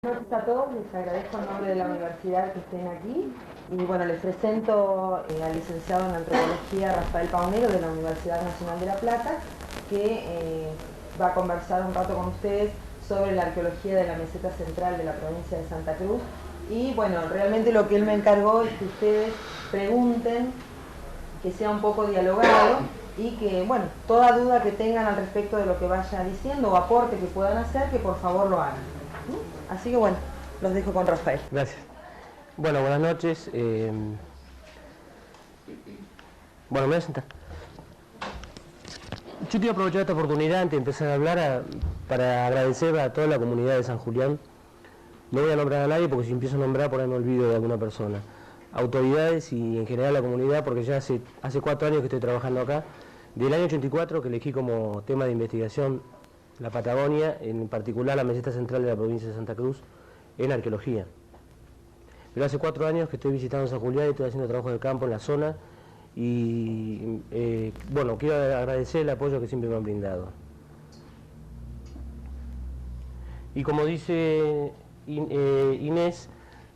Buenas noches a todos, les agradezco en nombre de la universidad que estén aquí y bueno, les presento al licenciado en Antropología Rafael Paunero de la Universidad Nacional de La Plata, que va a conversar un rato con ustedes sobre la arqueología de la meseta central de la provincia de Santa Cruz. Y bueno, realmente lo que él me encargó es que ustedes pregunten, que sea un poco dialogado y que, bueno, toda duda que tengan al respecto de lo que vaya diciendo o aporte que puedan hacer, que por favor lo hagan. Así que bueno, los dejo con Rafael. Gracias. Bueno, buenas noches. Bueno, me voy a sentar. Yo quiero aprovechar esta oportunidad antes de empezar a hablar para agradecer a toda la comunidad de San Julián. No voy a nombrar a nadie porque si empiezo a nombrar por ahí me olvido de alguna persona. Autoridades y en general la comunidad, porque ya hace 4 años que estoy trabajando acá. Del año 84 que elegí como tema de investigación la Patagonia, en particular la meseta central de la provincia de Santa Cruz, en arqueología. Pero hace 4 años que estoy visitando San Julián y estoy haciendo trabajo de campo en la zona y bueno, quiero agradecer el apoyo que siempre me han brindado. Y como dice Inés,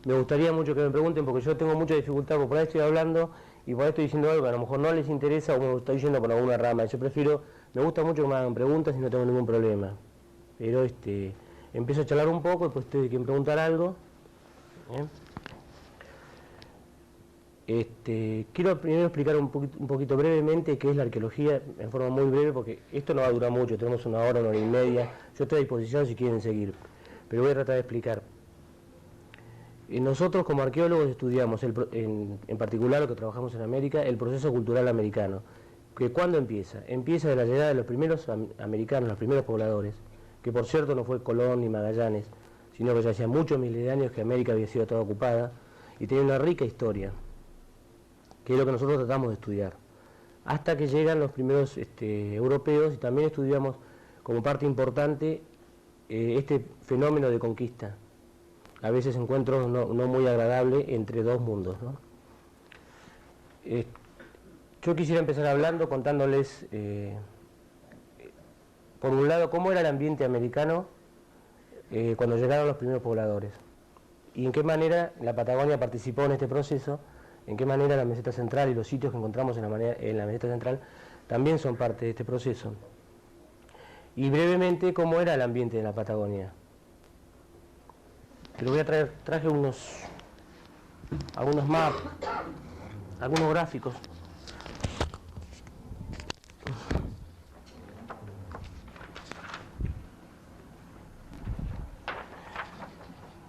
me gustaría mucho que me pregunten porque yo tengo mucha dificultad, porque por ahí estoy hablando y por ahí estoy diciendo algo que a lo mejor no les interesa o me estoy yendo por alguna rama. Yo me gusta mucho que me hagan preguntas y no tengo ningún problema. Pero empiezo a charlar un poco, después ustedes quieren preguntar algo. Quiero primero explicar un poquito brevemente qué es la arqueología, en forma muy breve, porque esto no va a durar mucho, tenemos 1 hora, 1 hora y media, yo estoy a disposición si quieren seguir, pero voy a tratar de explicar. Nosotros como arqueólogos estudiamos, en particular lo que trabajamos en América, el proceso cultural americano, que ¿cuándo empieza? Empieza de la llegada de los primeros americanos, los primeros pobladores, que por cierto no fue Colón ni Magallanes, sino que ya hacía muchos miles de años que América había sido toda ocupada y tenía una rica historia, que es lo que nosotros tratamos de estudiar, hasta que llegan los primeros europeos y también estudiamos como parte importante este fenómeno de conquista, a veces encuentros no muy agradables entre dos mundos, ¿no? Yo quisiera empezar hablando, contándoles, por un lado, cómo era el ambiente americano cuando llegaron los primeros pobladores y en qué manera la Patagonia participó en este proceso, en qué manera la meseta central y los sitios que encontramos en la meseta central también son parte de este proceso. Y brevemente, cómo era el ambiente de la Patagonia. Pero traje algunos mapas, algunos gráficos.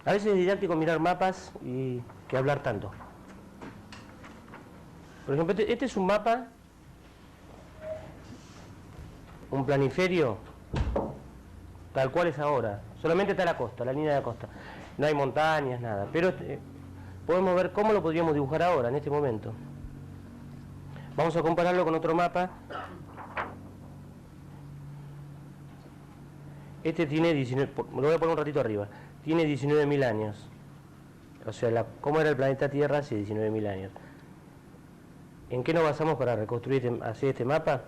A veces es didáctico mirar mapas y que hablar tanto. Por ejemplo, este es un mapa, un planiferio, tal cual es ahora. Solamente está la costa, la línea de la costa. No hay montañas, nada. Pero podemos ver cómo lo podríamos dibujar ahora, en este momento. Vamos a compararlo con otro mapa. Este tiene 19, lo voy a poner un ratito arriba. Tiene 19.000 años. O sea, cómo era el planeta Tierra hace 19.000 años. ¿En qué nos basamos para reconstruir hacer este mapa?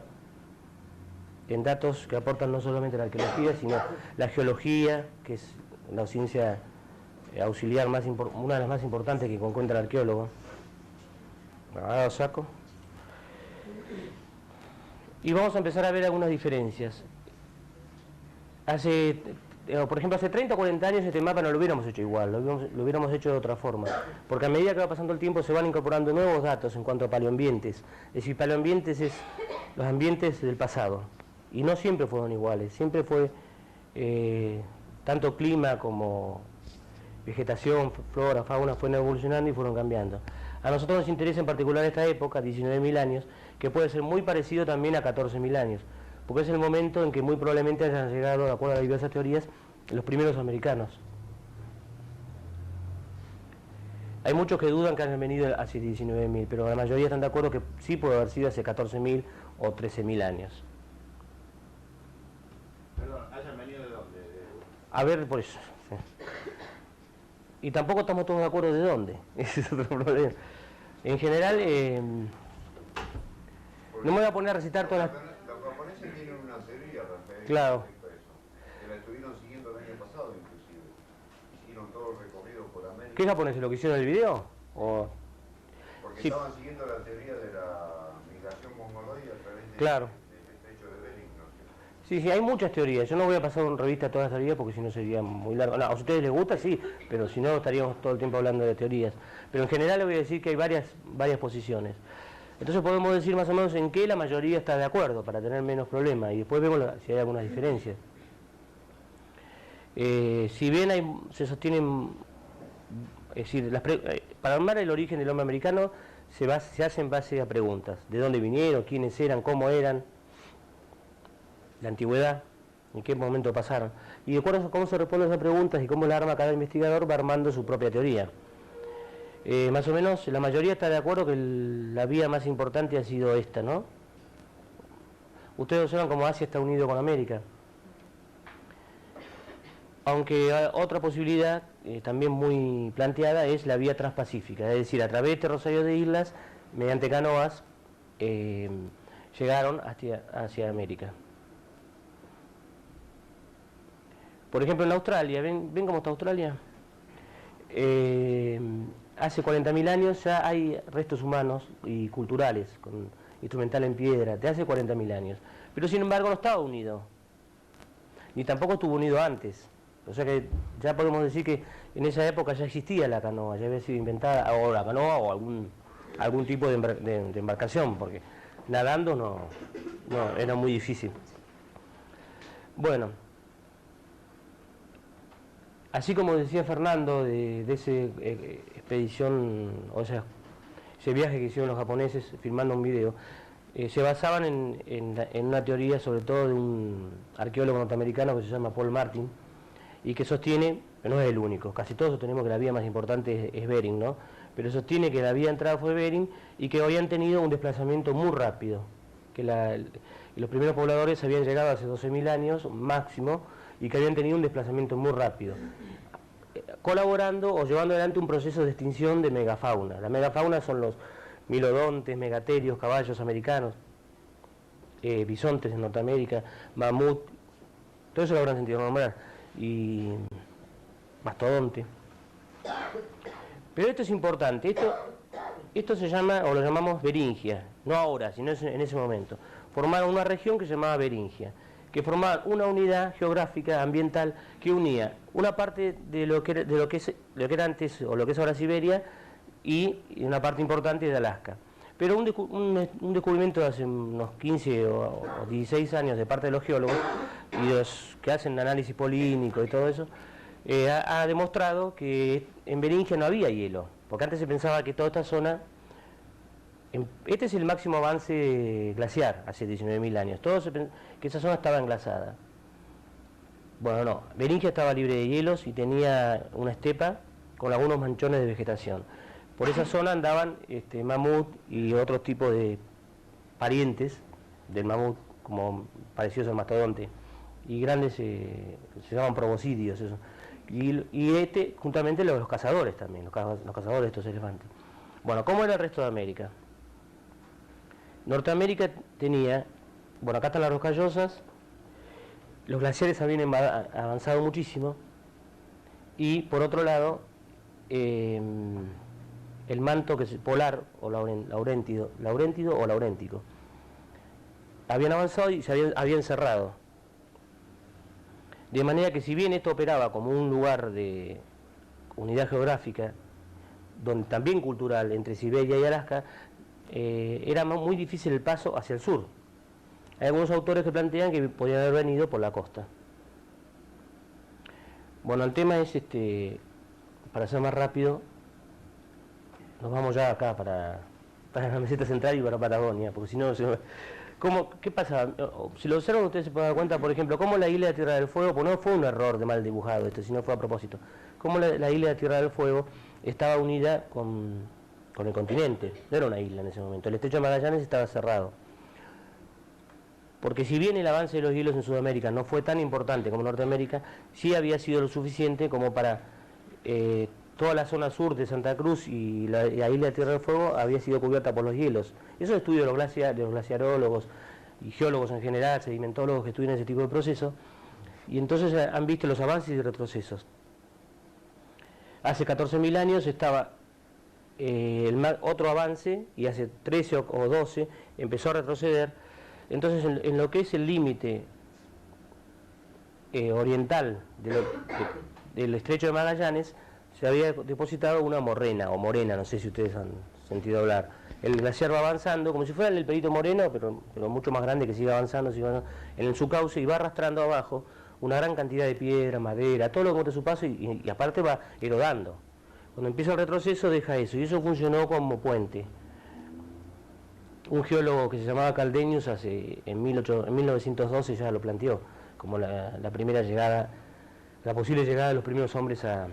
En datos que aportan no solamente la arqueología, sino la geología, que es la ciencia auxiliar una de las más importantes que encuentra el arqueólogo. Ahora lo saco. Y vamos a empezar a ver algunas diferencias. Por ejemplo, hace 30 o 40 años este mapa no lo hubiéramos hecho igual, lo hubiéramos hecho de otra forma, porque a medida que va pasando el tiempo se van incorporando nuevos datos en cuanto a paleoambientes. Es decir, paleoambientes es los ambientes del pasado, y no siempre fueron iguales, siempre fue tanto clima como vegetación, flora, fauna, fueron evolucionando y fueron cambiando. A nosotros nos interesa en particular esta época, 19.000 años, que puede ser muy parecido también a 14.000 años, porque es el momento en que muy probablemente hayan llegado, de acuerdo a diversas teorías, los primeros americanos. Hay muchos que dudan que hayan venido hace 19.000, pero la mayoría están de acuerdo que sí puede haber sido hace 14.000 o 13.000 años. Perdón, ¿hayan venido de dónde? A ver, por eso. Sí. Y tampoco estamos todos de acuerdo de dónde. Ese es otro problema. En general, no me voy a poner a recitar todas las... Los japoneses tienen una teoría, Rafael, Claro. respecto a eso, que la estuvieron siguiendo el año pasado inclusive. Hicieron ¿Qué japoneses? ¿Lo que hicieron en el video? ¿O? Porque Sí. estaban siguiendo la teoría de la migración mongoloide a través Claro. del estrecho de Bering, ¿no? Sí, sí, hay muchas teorías. Yo no voy a pasar en revista todas las teorías porque si no sería muy largo. No, a ustedes les gusta, sí, pero si no estaríamos todo el tiempo hablando de teorías. Pero en general les voy a decir que hay varias posiciones. Entonces podemos decir más o menos en qué la mayoría está de acuerdo para tener menos problemas y después vemos si hay algunas diferencias. Si bien se sostienen, es decir, para armar el origen del hombre americano se hace en base a preguntas. ¿De dónde vinieron? ¿Quiénes eran? ¿Cómo eran? La antigüedad, en qué momento pasaron. Y de acuerdo a cómo se responden esas preguntas y cómo la arma cada investigador, va armando su propia teoría. Más o menos la mayoría está de acuerdo que la vía más importante ha sido esta, ¿no? Ustedes observan cómo Asia está unido con América. Aunque otra posibilidad también muy planteada es la vía transpacífica, es decir, a través de este rosario de islas, mediante canoas, llegaron hacia América. Por ejemplo, en Australia, ¿ven cómo está Australia? Hace 40.000 años ya hay restos humanos y culturales, con instrumental en piedra, de hace 40.000 años. Pero sin embargo no estaba unido, ni tampoco estuvo unido antes. O sea que ya podemos decir que en esa época ya existía la canoa, ya había sido inventada, o la canoa o algún tipo de embarcación, porque nadando no era muy difícil. Bueno, así como decía Fernando de esa expedición, o sea, ese viaje que hicieron los japoneses filmando un video, se basaban en una teoría sobre todo de un arqueólogo norteamericano que se llama Paul Martin, y que sostiene, no es el único, casi todos sostenemos que la vía más importante es Bering, ¿no? Pero sostiene que la vía de entrada fue Bering y que habían tenido un desplazamiento muy rápido, que los primeros pobladores habían llegado hace 12.000 años máximo y que habían tenido un desplazamiento muy rápido, colaborando o llevando adelante un proceso de extinción de megafauna. La megafauna son los milodontes, megaterios, caballos americanos, bisontes en Norteamérica, mamut, todo eso lo habrán sentido nombrar, y mastodonte. Pero esto es importante, esto se llama, o lo llamamos Beringia, no ahora, sino en ese momento. Formaron una región que se llamaba Beringia, que formaba una unidad geográfica ambiental que unía una parte de lo que era antes, o lo que es ahora Siberia, y una parte importante de Alaska. Pero un descubrimiento de hace unos 15 o 16 años de parte de los geólogos y los que hacen análisis polínico y todo eso, ha demostrado que en Beringia no había hielo, porque antes se pensaba que toda esta zona, este es el máximo avance glaciar hace 19.000 años, que esa zona estaba englasada. Bueno, no, Beringia estaba libre de hielos y tenía una estepa con algunos manchones de vegetación. Por esa zona andaban mamut y otros tipos de parientes del mamut, como parecidos al mastodonte, y grandes, se llaman proboscidios, eso. Y juntamente los cazadores también, los cazadores de estos elefantes. Bueno, ¿cómo era el resto de América? Norteamérica tenía, bueno, acá están las rocallosas, los glaciares habían avanzado muchísimo, y por otro lado, el manto que es polar o lauréntido o lauréntico habían avanzado y se habían cerrado, de manera que si bien esto operaba como un lugar de unidad geográfica, donde también cultural entre Siberia y Alaska, era muy difícil el paso hacia el sur. Hay algunos autores que plantean que podían haber venido por la costa. Bueno, el tema es, para ser más rápido, nos vamos ya acá para la meseta central y para Patagonia, porque si no, ¿qué pasa? Si lo observan ustedes se pueden dar cuenta, por ejemplo, cómo la isla de Tierra del Fuego, pues no fue un error de mal dibujado sino fue a propósito, cómo la isla de Tierra del Fuego estaba unida con el continente, no era una isla en ese momento, el estrecho de Magallanes estaba cerrado. Porque si bien el avance de los hielos en Sudamérica no fue tan importante como en Norteamérica, sí había sido lo suficiente como para toda la zona sur de Santa Cruz y la isla de Tierra del Fuego había sido cubierta por los hielos. Eso es estudio de los glaciarólogos y geólogos en general, sedimentólogos que estudian ese tipo de procesos, y entonces han visto los avances y retrocesos. Hace 14.000 años estaba el mar, otro avance, y hace 13 o 12 empezó a retroceder. Entonces en lo que es el límite oriental del estrecho de Magallanes se había depositado una morrena, o morena, no sé si ustedes han sentido hablar. El glaciar va avanzando, como si fuera el Perito Moreno, pero mucho más grande, que sigue avanzando, en su cauce, y va arrastrando abajo una gran cantidad de piedra, madera, todo lo que encuentra a su paso, y aparte va erodando. Cuando empieza el retroceso deja eso, y eso funcionó como puente. Un geólogo que se llamaba Caldeñus en 1912 ya lo planteó, como la primera llegada, la posible llegada de los primeros hombres a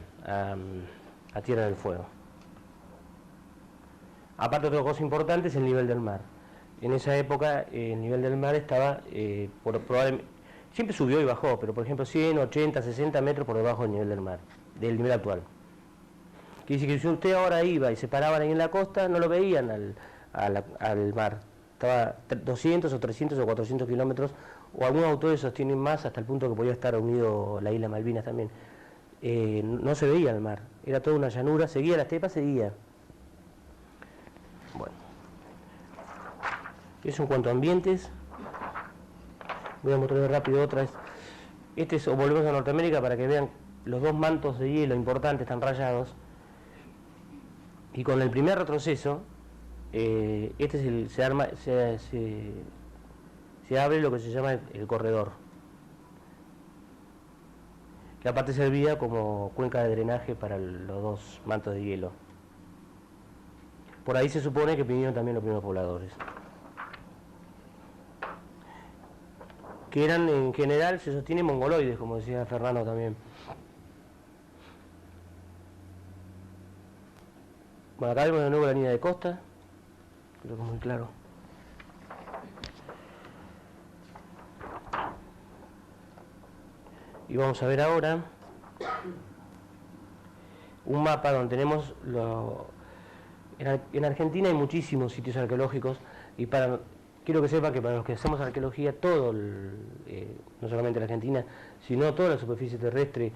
Tierra del Fuego. Aparte, otra cosa importante es el nivel del mar. En esa época el nivel del mar estaba, probablemente, siempre subió y bajó, pero por ejemplo 100, 80, 60 metros por debajo del nivel del mar, del nivel actual. Quiere decir que si usted ahora iba y se paraban ahí en la costa, no lo veían al mar. Estaba 200 o 300 o 400 kilómetros, o algunos autores sostienen más, hasta el punto que podía estar unido la isla Malvinas también. No se veía el mar, era toda una llanura, seguía la estepa, seguía. Bueno, eso en cuanto a ambientes. Voy a mostrarles rápido otra vez. Volvemos a Norteamérica para que vean los dos mantos de hielo importantes, están rayados. Y con el primer retroceso, se abre lo que se llama el corredor, que aparte servía como cuenca de drenaje para los dos mantos de hielo. Por ahí se supone que vinieron también los primeros pobladores, que eran en general, se sostiene, mongoloides, como decía Fernando también. Bueno, acá vemos de nuevo la línea de costa, creo que es muy claro. Y vamos a ver ahora un mapa donde tenemos en Argentina hay muchísimos sitios arqueológicos, y quiero que sepan que para los que hacemos arqueología, no solamente la Argentina, sino toda la superficie terrestre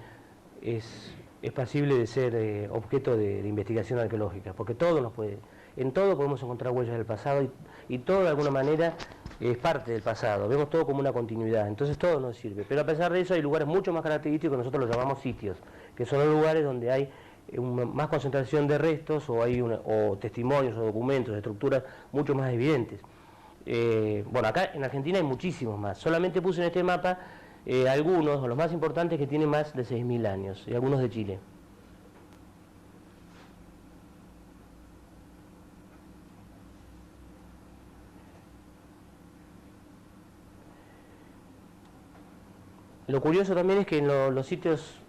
es pasible de ser objeto de investigación arqueológica, porque en todo podemos encontrar huellas del pasado, y todo de alguna manera es parte del pasado, vemos todo como una continuidad, entonces todo nos sirve. Pero a pesar de eso hay lugares mucho más característicos que nosotros los llamamos sitios, que son los lugares donde hay más concentración de restos, o testimonios, o documentos, estructuras mucho más evidentes. Bueno, acá en Argentina hay muchísimos más. Solamente puse en este mapa algunos, o los más importantes, que tienen más de 6.000 años, y algunos de Chile. Lo curioso también es que en los sitios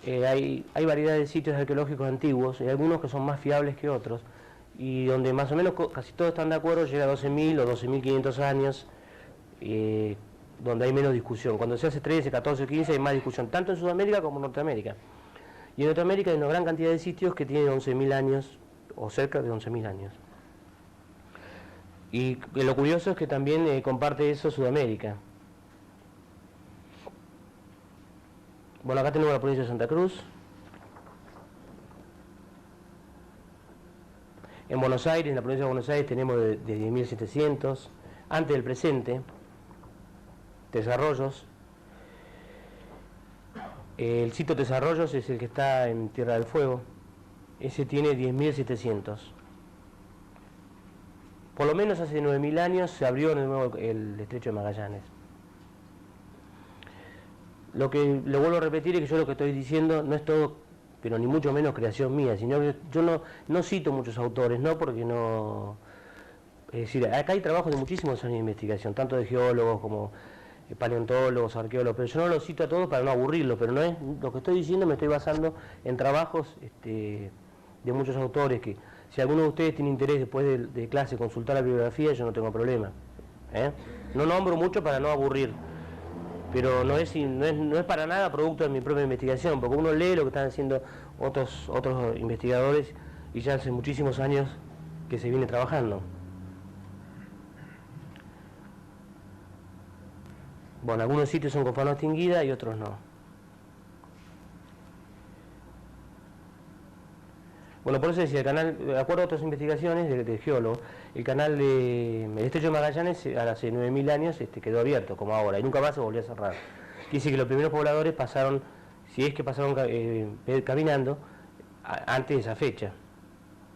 hay variedad de sitios arqueológicos antiguos, y algunos que son más fiables que otros, y donde más o menos casi todos están de acuerdo, llega a 12.000 o 12.500 años, donde hay menos discusión. Cuando se hace 13, 14, 15 hay más discusión, tanto en Sudamérica como en Norteamérica. Y en Norteamérica hay una gran cantidad de sitios que tienen 11.000 años, o cerca de 11.000 años. Y lo curioso es que también comparte eso Sudamérica. Bueno, acá tenemos la provincia de Santa Cruz. En Buenos Aires, en la provincia de Buenos Aires, tenemos de 10.700, antes del presente, Desarrollos. El sitio Desarrollos es el que está en Tierra del Fuego. Ese tiene 10.700. Por lo menos hace 9.000 años se abrió de nuevo el estrecho de Magallanes. Lo vuelvo a repetir es que yo lo que estoy diciendo no es todo, pero ni mucho menos creación mía, sino que yo no cito muchos autores, no porque no... Es decir, acá hay trabajos de muchísimos años de investigación, tanto de geólogos como paleontólogos, arqueólogos, pero yo no los cito a todos para no aburrirlos, pero no es lo que estoy diciendo, me estoy basando en trabajos de muchos autores, que si alguno de ustedes tiene interés después de clase consultar la bibliografía, yo no tengo problema. No nombro mucho para no aburrir, pero no es para nada producto de mi propia investigación, porque uno lee lo que están haciendo otros investigadores, y ya hace muchísimos años que se viene trabajando. Bueno, algunos sitios son con fauna extinguida y otros no. Bueno, por eso decía, el canal, de acuerdo a otras investigaciones de geólogos, el canal del Estrecho de Magallanes hace 9.000 años quedó abierto, como ahora, y nunca más se volvió a cerrar. Quiere decir que los primeros pobladores pasaron, si es que pasaron caminando, antes de esa fecha,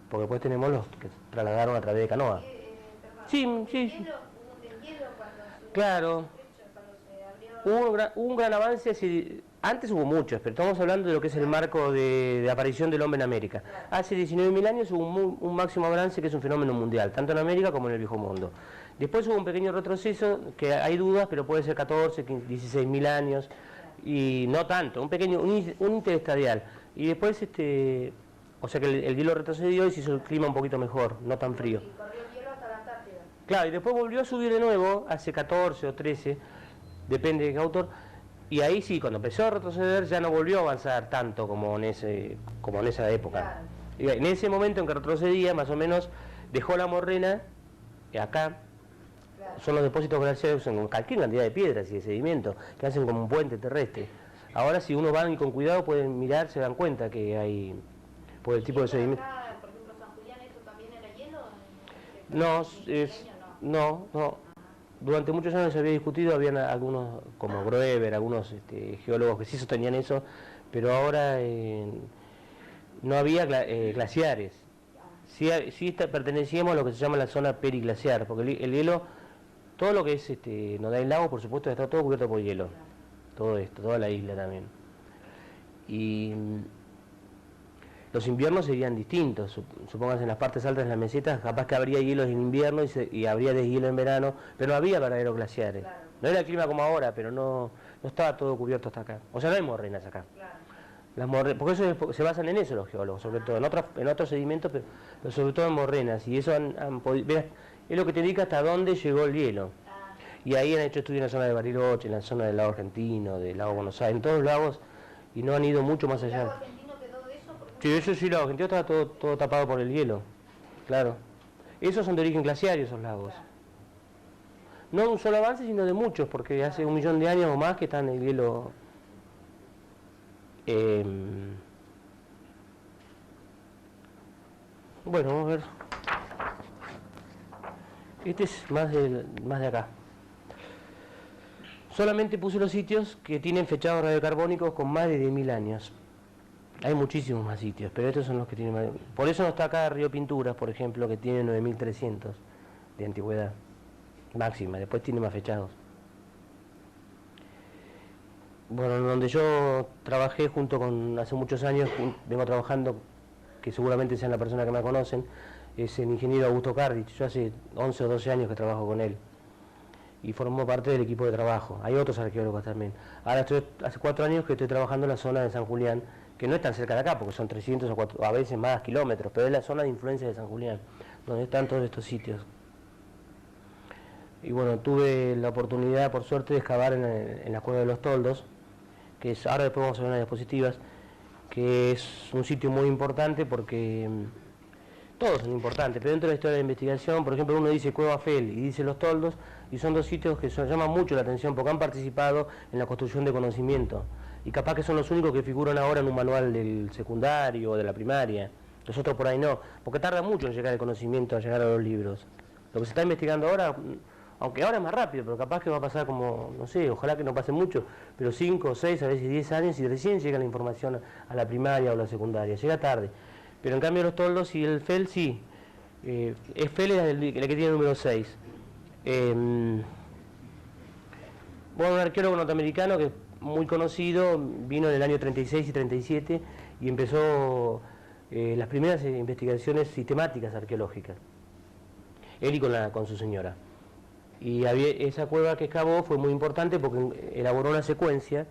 porque después tenemos los que se trasladaron a través de canoa. Sí. Claro, hubo un gran avance, antes hubo muchos, pero estamos hablando de lo que es el marco de aparición del hombre en América. Hace 19.000 años hubo un máximo avance que es un fenómeno mundial, tanto en América como en el viejo mundo. Después hubo un pequeño retroceso, que hay dudas, pero puede ser 14, 16.000 años, y no tanto, un interestadial. Y después, o sea que el hielo retrocedió y se hizo el clima un poquito mejor, no tan frío. Y corrió el hielo hasta la Antártida. Claro, y después volvió a subir de nuevo, hace 14 o 13, depende de qué autor, y ahí sí, cuando empezó a retroceder ya no volvió a avanzar tanto como en esa época. Claro. En ese momento en que retrocedía, más o menos, dejó la morrena, acá, claro, son los depósitos glaciares, son cualquier cantidad de piedras y de sedimento, que hacen como un puente terrestre. Ahora si uno va y con cuidado pueden mirar, se dan cuenta que hay, por el tipo de sedimento. Acá, por ejemplo, San Julián, ¿eso también era hielo? No. Durante muchos años se había discutido, habían algunos, como Groeber, algunos geólogos que sí sostenían eso, pero ahora no había glaciares. Sí pertenecíamos a lo que se llama la zona periglaciar, porque el hielo, todo lo que es no da el lago, por supuesto, está todo cubierto por hielo. Todo esto, toda la isla también. Y los inviernos serían distintos, supongamos en las partes altas de las mesetas, capaz que habría hielos en invierno y habría deshielo en verano, pero no había verdaderos glaciares. Claro. No era el clima como ahora, pero no estaba todo cubierto hasta acá. O sea, no hay morrenas acá. Claro. Porque eso se basan en eso los geólogos, sobre todo, en otros sedimentos, pero sobre todo en morrenas, y eso han podido, es lo que te indica hasta dónde llegó el hielo. Y ahí han hecho estudios en la zona de Bariloche, en la zona del lago Argentino, del lago Buenos Aires, en todos los lagos, y no han ido mucho más allá. ¿El lago Argentino quedó de eso? Sí, eso sí, el lago Argentino estaba todo tapado por el hielo, claro. Esos son de origen glaciario, esos lagos. Claro. No de un solo avance, sino de muchos, porque hace 1 millón de años o más que están en el hielo. Bueno, vamos a ver. Este es más de acá. Solamente puse los sitios que tienen fechados radiocarbónicos con más de 10.000 años. Hay muchísimos más sitios, pero estos son los que tienen más. Por eso no está acá Río Pinturas, por ejemplo, que tiene 9.300 de antigüedad máxima, después tiene más fechados. Bueno, donde yo trabajé hace muchos años, vengo trabajando, que seguramente sean la persona que me conocen, es el ingeniero Augusto Cardich. Yo hace 11 o 12 años que trabajo con él y formó parte del equipo de trabajo. Hay otros arqueólogos también. Ahora hace 4 años que estoy trabajando en la zona de San Julián, que no es tan cerca de acá, porque son 300 o a veces más kilómetros, pero es la zona de influencia de San Julián, donde están todos estos sitios. Y bueno, tuve la oportunidad, por suerte, de excavar en la Cueva de los Toldos, que es, ahora después vamos a ver unas diapositivas, que es un sitio muy importante porque todos son importantes, pero dentro de la historia de la investigación, por ejemplo, uno dice Cueva Fel y dice Los Toldos, y son dos sitios que llaman mucho la atención porque han participado en la construcción de conocimiento, y capaz que son los únicos que figuran ahora en un manual del secundario o de la primaria. Los otros por ahí no, porque tarda mucho en llegar el conocimiento, a llegar a los libros. Lo que se está investigando ahora, aunque ahora es más rápido, pero capaz que va a pasar como, no sé, ojalá que no pase mucho, pero 5, 6, a veces 10 años y recién llega la información a la primaria o a la secundaria, llega tarde. Pero en cambio los Toldos y el FEL sí, el FEL es el que tiene el número 6. Bueno, un arqueólogo norteamericano que es muy conocido, vino en el año 36 y 37 y empezó las primeras investigaciones sistemáticas arqueológicas, él y con su señora. Y esa cueva que excavó fue muy importante porque elaboró una secuencia.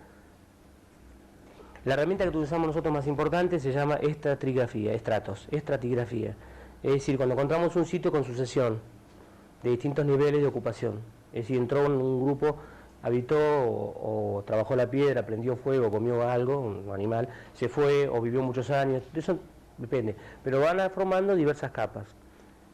La herramienta que utilizamos nosotros más importante se llama estratigrafía, estratigrafía. Es decir, cuando encontramos un sitio con sucesión de distintos niveles de ocupación. Es decir, entró un grupo, habitó o trabajó la piedra, prendió fuego, comió algo, un animal, se fue o vivió muchos años, eso depende. Pero van formando diversas capas.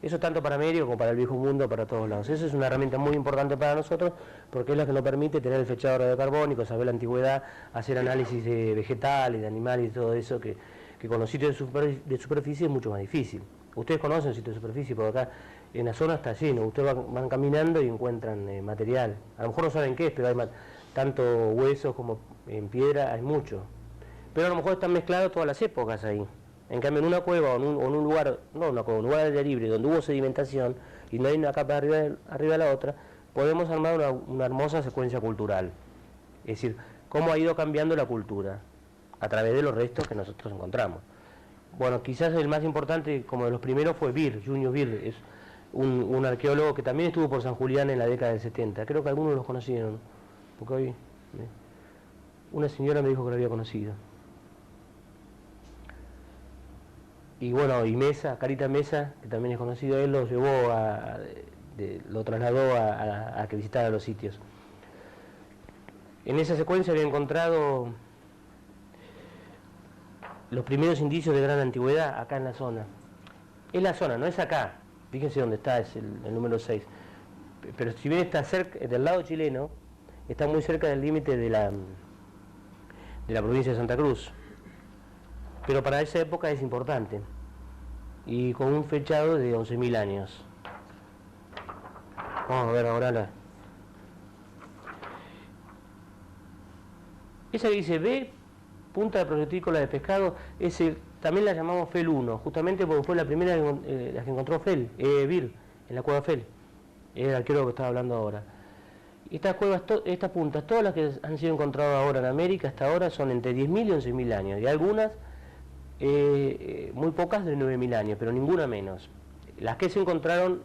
Eso tanto para América como para el viejo mundo, para todos lados. Eso es una herramienta muy importante para nosotros porque es la que nos permite tener el fechado radiocarbónico, saber la antigüedad, hacer análisis de vegetales, de animales y todo eso, que que con los sitios de superficie es mucho más difícil. Ustedes conocen sitios de superficie, porque acá en la zona está lleno, ustedes van caminando y encuentran material. A lo mejor no saben qué es, pero hay tanto huesos como en piedra, hay mucho. Pero a lo mejor están mezclados todas las épocas ahí. En cambio, en una cueva o en un lugar, no una cueva, un lugar de aire libre donde hubo sedimentación y no hay una capa arriba de la otra, podemos armar una hermosa secuencia cultural. Es decir, cómo ha ido cambiando la cultura a través de los restos que nosotros encontramos. Bueno, quizás el más importante, como de los primeros, fue Beer, Junius Beer, es un arqueólogo que también estuvo por San Julián en la década del 70. Creo que algunos los conocieron, porque hoy una señora me dijo que lo había conocido. Y bueno, y Mesa, Carita Mesa, que también es conocido, él lo llevó lo trasladó a que visitara los sitios. En esa secuencia había encontrado los primeros indicios de gran antigüedad acá en la zona. Es la zona, no es acá. Fíjense dónde está, es el número 6. Pero si bien está cerca, del lado chileno, está muy cerca del límite de la provincia de Santa Cruz. Pero para esa época es importante. Y con un fechado de 11.000 años. Vamos a ver ahora esa que dice B, punta de proyectil cola de pescado, también la llamamos Fel 1, justamente porque fue la primera la que encontró Beer, en la cueva Fel. Es el arqueólogo que estaba hablando ahora. Estas cuevas, estas puntas, todas las que han sido encontradas ahora en América hasta ahora son entre 10.000 y 11.000 años, y algunas, muy pocas de 9.000 años, pero ninguna menos. Las que se encontraron,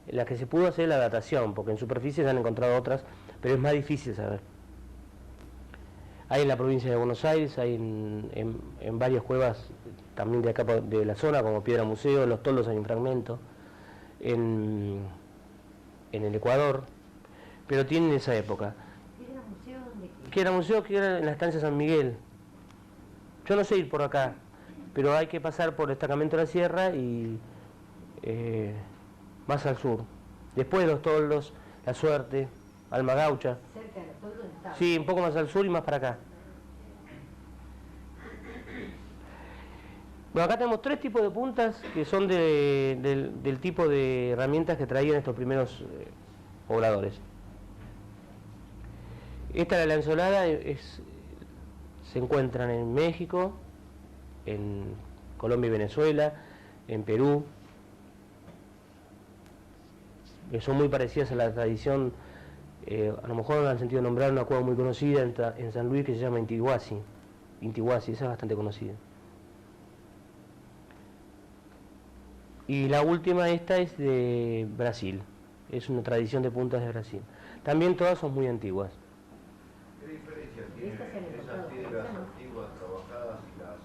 las que se pudo hacer la datación, porque en superficie se han encontrado otras, pero es más difícil saber. Hay en la provincia de Buenos Aires, hay en varias cuevas también de acá de la zona, como Piedra Museo, en los toldos hay un fragmento, en el Ecuador, pero tienen esa época. ¿Piedra Museo dónde? Piedra Museo que era en la estancia San Miguel. Yo no sé ir por acá, pero hay que pasar por el destacamento de la sierra y más al sur. Después de los toldos, La Suerte, Alma Gaucha. Cerca de los toldos está. Sí, un poco más al sur y más para acá. Bueno, acá tenemos 3 tipos de puntas que son del tipo de herramientas que traían estos primeros pobladores. Esta, la lanzolada, se encuentran en México, en Colombia y Venezuela, en Perú. Son muy parecidas a la tradición, a lo mejor han sentido nombrar una cueva muy conocida en San Luis que se llama Intihuasi. Intihuasi, esa es bastante conocida. Y la última, esta es de Brasil, es una tradición de puntas de Brasil. También todas son muy antiguas. ¿Qué diferencia tienen esas piedras antiguas trabajadas y las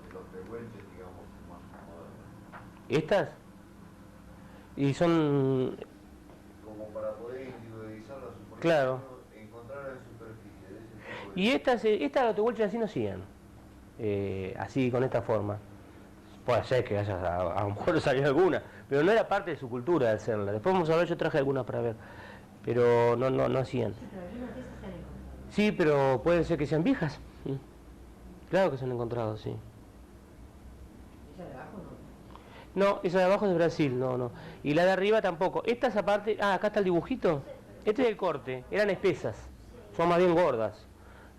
de los pehuenches, digamos, más modernas? ¿Estas? Y son... Como para poder individualizar la superficie, Claro. encontrar en superficie de ese tipo de... Y estas los tehuelches así no hacían, así con esta forma. Puede ser que a lo mejor salió alguna, pero no era parte de su cultura de hacerla. Después vamos a ver, yo traje algunas para ver, pero no hacían. Sí, pero algunas de esas se han encontrado. Sí, pero puede ser que sean viejas. Claro que se han encontrado, sí. ¿Esa de abajo no? No, esa de abajo es de Brasil, no. Y la de arriba tampoco. Estas aparte, acá está el dibujito. Este es el corte, eran espesas, son más bien gordas.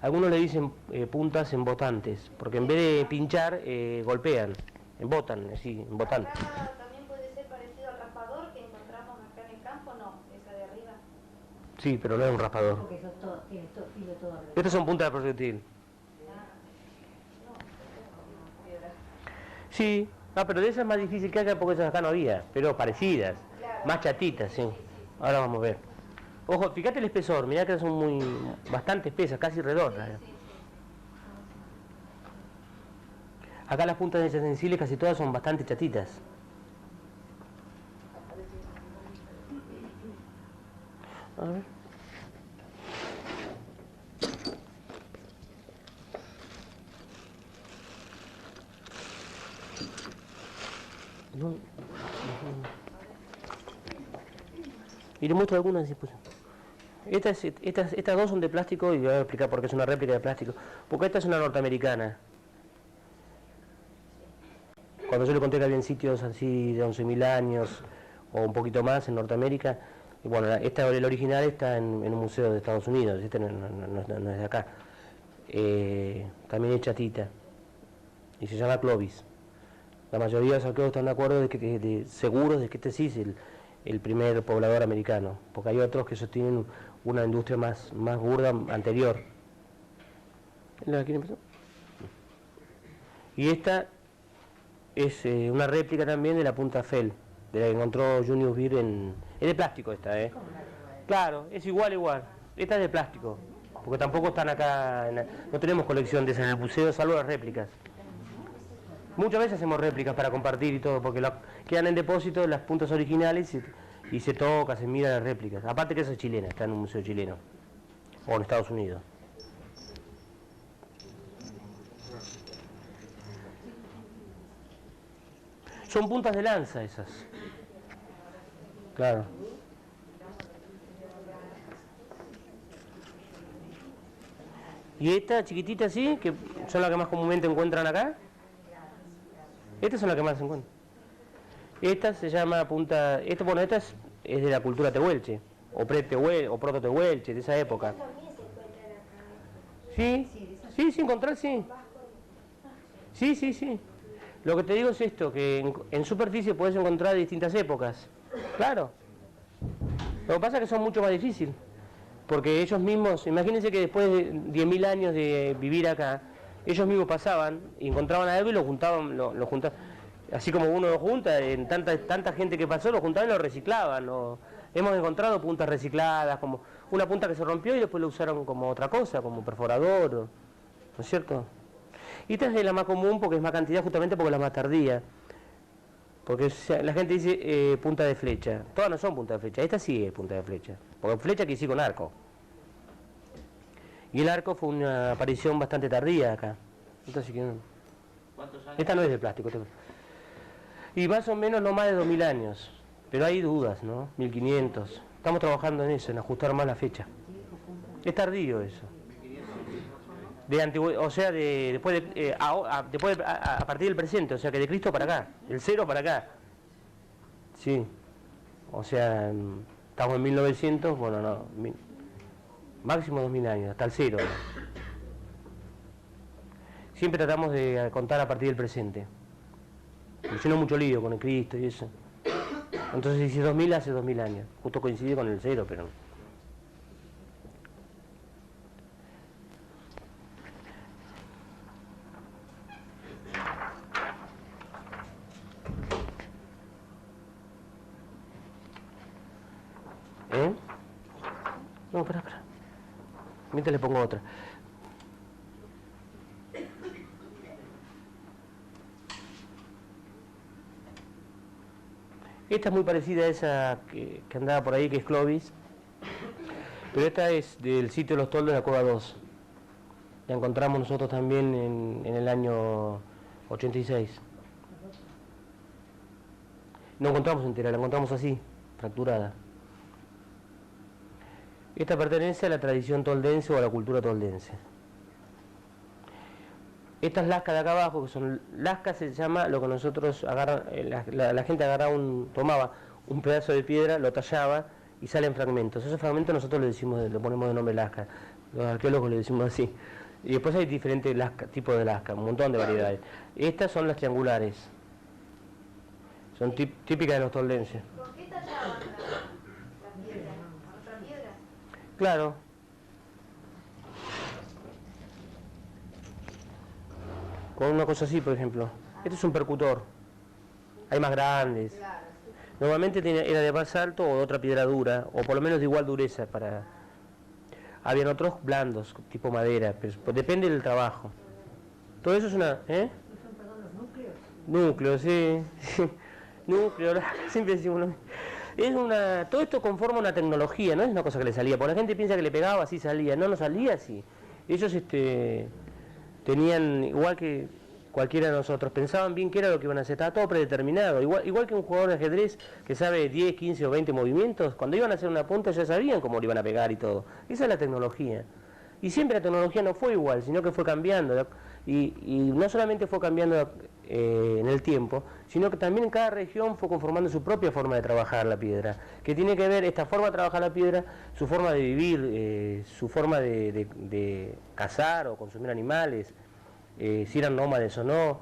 Algunos le dicen puntas embotantes, porque en vez de pinchar, golpean, embotan, así, embotantes. Acá también puede ser parecido al raspador que encontramos acá en el campo, no, esa de arriba. Sí, pero no es un raspador. Porque eso todo, tiene todo, filo todo alrededor. Estas son puntas de proyectil. Sí, pero de esas es más difícil que acá porque esas acá no había, pero parecidas, más chatitas, sí. Ahora vamos a ver. Ojo, fíjate el espesor, mirá que son bastante espesas, casi redondas. Acá las puntas de esas sensibles casi todas son bastante chatitas. A ver. No. Y le muestro algunas después. Estas dos son de plástico y voy a explicar por qué es una réplica de plástico. Porque esta es una norteamericana. Cuando yo le conté que había sitios así de 11.000 años o un poquito más en Norteamérica, y bueno, el original está en un museo de Estados Unidos, este no es de acá. También es chatita y se llama Clovis. La mayoría de los arqueólogos están de acuerdo seguros de que este sí es el primer poblador americano, porque hay otros que sostienen una industria más burda anterior. ¿La quieren empezar? Y esta es una réplica también de la punta Fell, de la que encontró Junius Beer es de plástico esta, Claro, es igual. Esta es de plástico, porque tampoco están acá, no tenemos colección de esas en el museo, salvo las réplicas. Muchas veces hacemos réplicas para compartir y todo, porque quedan en depósito las puntas originales y se toca, se mira las réplicas. Aparte que esa es chilena, está en un museo chileno, o en Estados Unidos. Son puntas de lanza esas. Claro. Y esta chiquitita así, que son las que más comúnmente encuentran acá. Estas son las que más se encuentran. Esta se llama punta... esta es de la cultura tehuelche, o proto-tehuelche, de esa época. Sí, encontrar, sí. Sí. Lo que te digo es esto, que en superficie puedes encontrar de distintas épocas. Claro. Lo que pasa es que son mucho más difíciles. Porque ellos mismos, imagínense que después de 10.000 años de vivir acá, ellos mismos pasaban y encontraban algo y lo juntaban, así como uno lo junta, en tanta gente que pasó, lo juntaban y lo reciclaban. Hemos encontrado puntas recicladas, como una punta que se rompió y después lo usaron como otra cosa, como perforador, ¿no es cierto? Y esta es la más común porque es más cantidad, justamente porque es la más tardía. Porque la gente dice punta de flecha. Todas no son punta de flecha, esta sí es punta de flecha. Porque flecha quiere decir con arco. Y el arco fue una aparición bastante tardía acá. Entonces, ¿Cuántos años? esta no es de plástico. Y más o menos no más de 2.000 años. Pero hay dudas, ¿no? 1.500. Estamos trabajando en eso, en ajustar más la fecha. Es tardío eso. O sea, a partir del presente, o sea que de Cristo para acá, el 0 para acá. Sí. O sea, estamos en 1900, bueno, no, máximo 2.000 años, hasta el 0. Siempre tratamos de contar a partir del presente. Si no mucho lío con el Cristo y eso. Entonces, si 2.000 hace 2.000 años. Justo coincide con el 0, pero... No, espera. Mientras le pongo otra. Esta es muy parecida a esa que andaba por ahí, que es Clovis. Pero esta es del sitio de los Toldos de la Cueva 2. La encontramos nosotros también en el año 86. No encontramos entera, la encontramos así, fracturada. Esta pertenece a la tradición toldense o a la cultura toldense. Estas lascas de acá abajo, que son lascas, se llama lo que nosotros la gente tomaba un pedazo de piedra, lo tallaba y salen fragmentos. Esos fragmentos nosotros le ponemos de nombre lasca. Los arqueólogos le decimos así. Y después hay diferentes tipos de lasca, un montón de variedades. Estas son las triangulares. Son típicas de los toldenses. ¿Con qué tallaban las piedras? ¿Con otra piedra? Claro. Con una cosa así, por ejemplo. Este es un percutor. Hay más grandes. Normalmente era de basalto o de otra piedra dura, o por lo menos de igual dureza. Habían otros blandos, tipo madera, pero depende del trabajo. Todo eso es una... ¿Son, perdón, los núcleos? Núcleos, sí. Núcleo, siempre decimos lo mismo. Todo esto conforma una tecnología, no es una cosa que le salía. Porque la gente piensa que le pegaba, así salía. No salía así. Ellos tenían, igual que cualquiera de nosotros, pensaban bien qué era lo que iban a hacer. Estaba todo predeterminado. Igual que un jugador de ajedrez que sabe 10, 15 o 20 movimientos, cuando iban a hacer una punta ya sabían cómo le iban a pegar y todo. Esa es la tecnología. Y siempre la tecnología no fue igual, sino que fue cambiando. Y no solamente fue cambiando en el tiempo, sino que también en cada región fue conformando su propia forma de trabajar la piedra, que tiene que ver esta forma de trabajar la piedra, su forma de vivir, su forma de cazar o consumir animales, si eran nómades o no,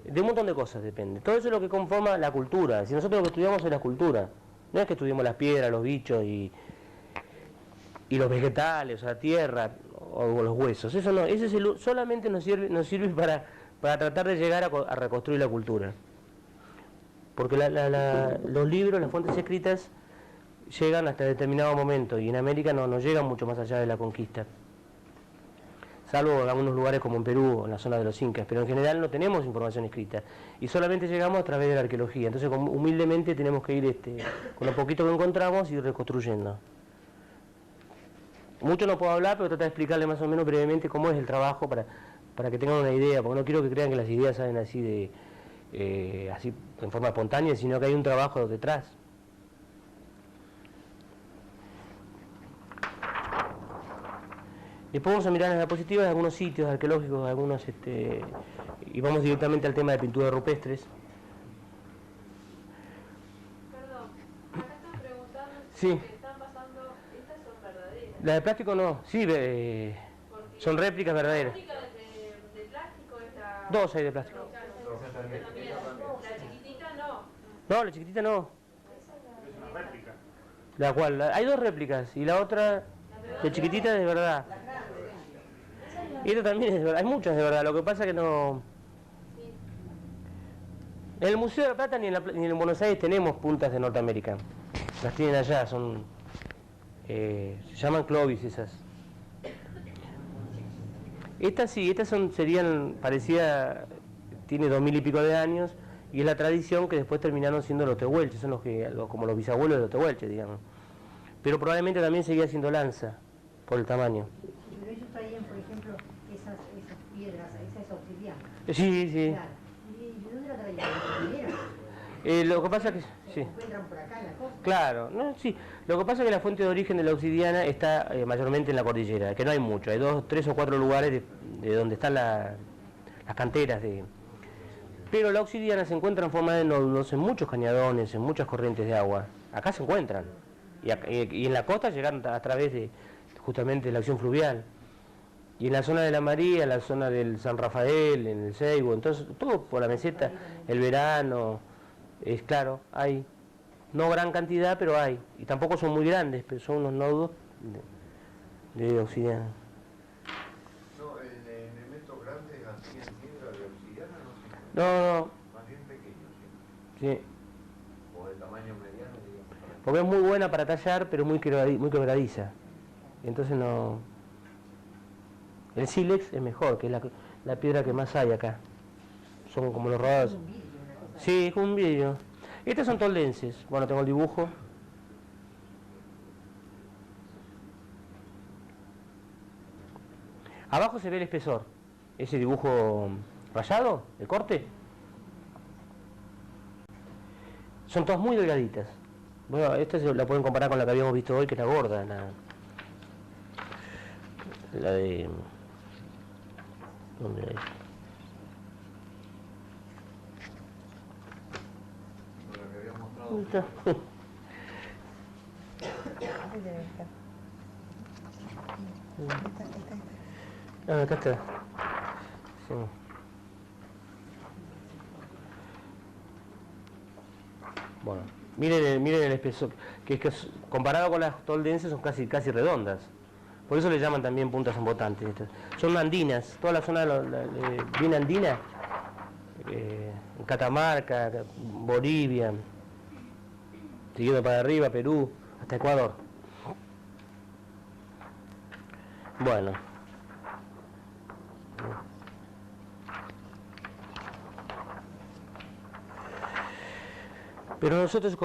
de un montón de cosas depende. Todo eso es lo que conforma la cultura. Si nosotros lo que estudiamos es la cultura, no es que estudiemos las piedras, los bichos y los vegetales, o la tierra o los huesos. Eso no, solamente nos sirve para tratar de llegar a reconstruir la cultura. Porque los libros, las fuentes escritas, llegan hasta determinado momento, y en América no llegan mucho más allá de la conquista. Salvo en algunos lugares como en Perú, en la zona de los incas, pero en general no tenemos información escrita. Y solamente llegamos a través de la arqueología. Entonces, humildemente tenemos que ir con lo poquito que encontramos, ir reconstruyendo. Mucho no puedo hablar, pero trato de explicarle más o menos brevemente cómo es el trabajo para que tengan una idea, porque no quiero que crean que las ideas salen así así en forma espontánea, sino que hay un trabajo detrás. Después vamos a mirar en la diapositiva de algunos sitios arqueológicos, y vamos directamente al tema de pinturas rupestres. Perdón, acá están preguntando si Sí. lo que están pasando, estas son verdaderas. La de plástico no, sí, Porque son réplicas verdaderas. La única de plástico es la... Dos hay de plástico. También. La chiquitita no. No, la chiquitita no. Es una réplica. La cual, hay dos réplicas, y la otra, la chiquitita es de verdad. Y esta también es de verdad, hay muchas de verdad, lo que pasa que no... En el Museo de la Plata ni en Buenos Aires tenemos puntas de Norteamérica. Las tienen allá, se llaman Clovis esas. Estas sí, serían parecidas, tiene 2000 y pico de años, y es la tradición que después terminaron siendo los tehuelches, son como los bisabuelos de los tehuelches, digamos. Pero probablemente también seguía siendo lanza, por el tamaño. Pero ellos traían, por ejemplo, esas piedras, esa es obsidiana. Sí, sí. Claro. ¿Y de dónde la traían? ¿De Chile? Lo que pasa es que... ¿Se Sí. encuentran por acá en la costa? Claro, no, sí. Lo que pasa es que la fuente de origen de la obsidiana está mayormente en la cordillera, que no hay mucho, hay 2, 3 o 4 lugares de donde están las canteras de... Pero la obsidiana se encuentra en forma de nódulos en muchos cañadones, en muchas corrientes de agua. Acá se encuentran. Y en la costa llegan a través de justamente la acción fluvial. Y en la zona de la María, en la zona del San Rafael, en el Seibo, entonces todo por la meseta, el verano, es claro, hay. No gran cantidad, pero hay. Y tampoco son muy grandes, pero son unos nódulos de obsidiana. No, en elementos grandes así en piedra de obsidiana no se encuentra. No, Más bien pequeños, sí. o de tamaño mediano, digamos. Porque es muy buena para tallar, pero muy quebradiza. Entonces no... El sílex es mejor, que es la piedra que más hay acá. Son como los rodados. Sí, es un vidrio. Estas son toldenses. Bueno, tengo el dibujo. Abajo se ve el espesor. Ese dibujo rayado, el corte. Son todas muy delgaditas. Bueno, esta la pueden comparar con la que habíamos visto hoy, que es la gorda. La de... ¿Dónde es? La que había mostrado. ¿Dónde está? Ah, acá está. Sí. Bueno, miren el espesor, que es que comparado con las toldenses son casi redondas. Por eso le llaman también puntas embotantes. Son andinas, toda la zona bien andina, Catamarca, Bolivia, siguiendo para arriba, Perú, hasta Ecuador. Bueno. Pero nosotros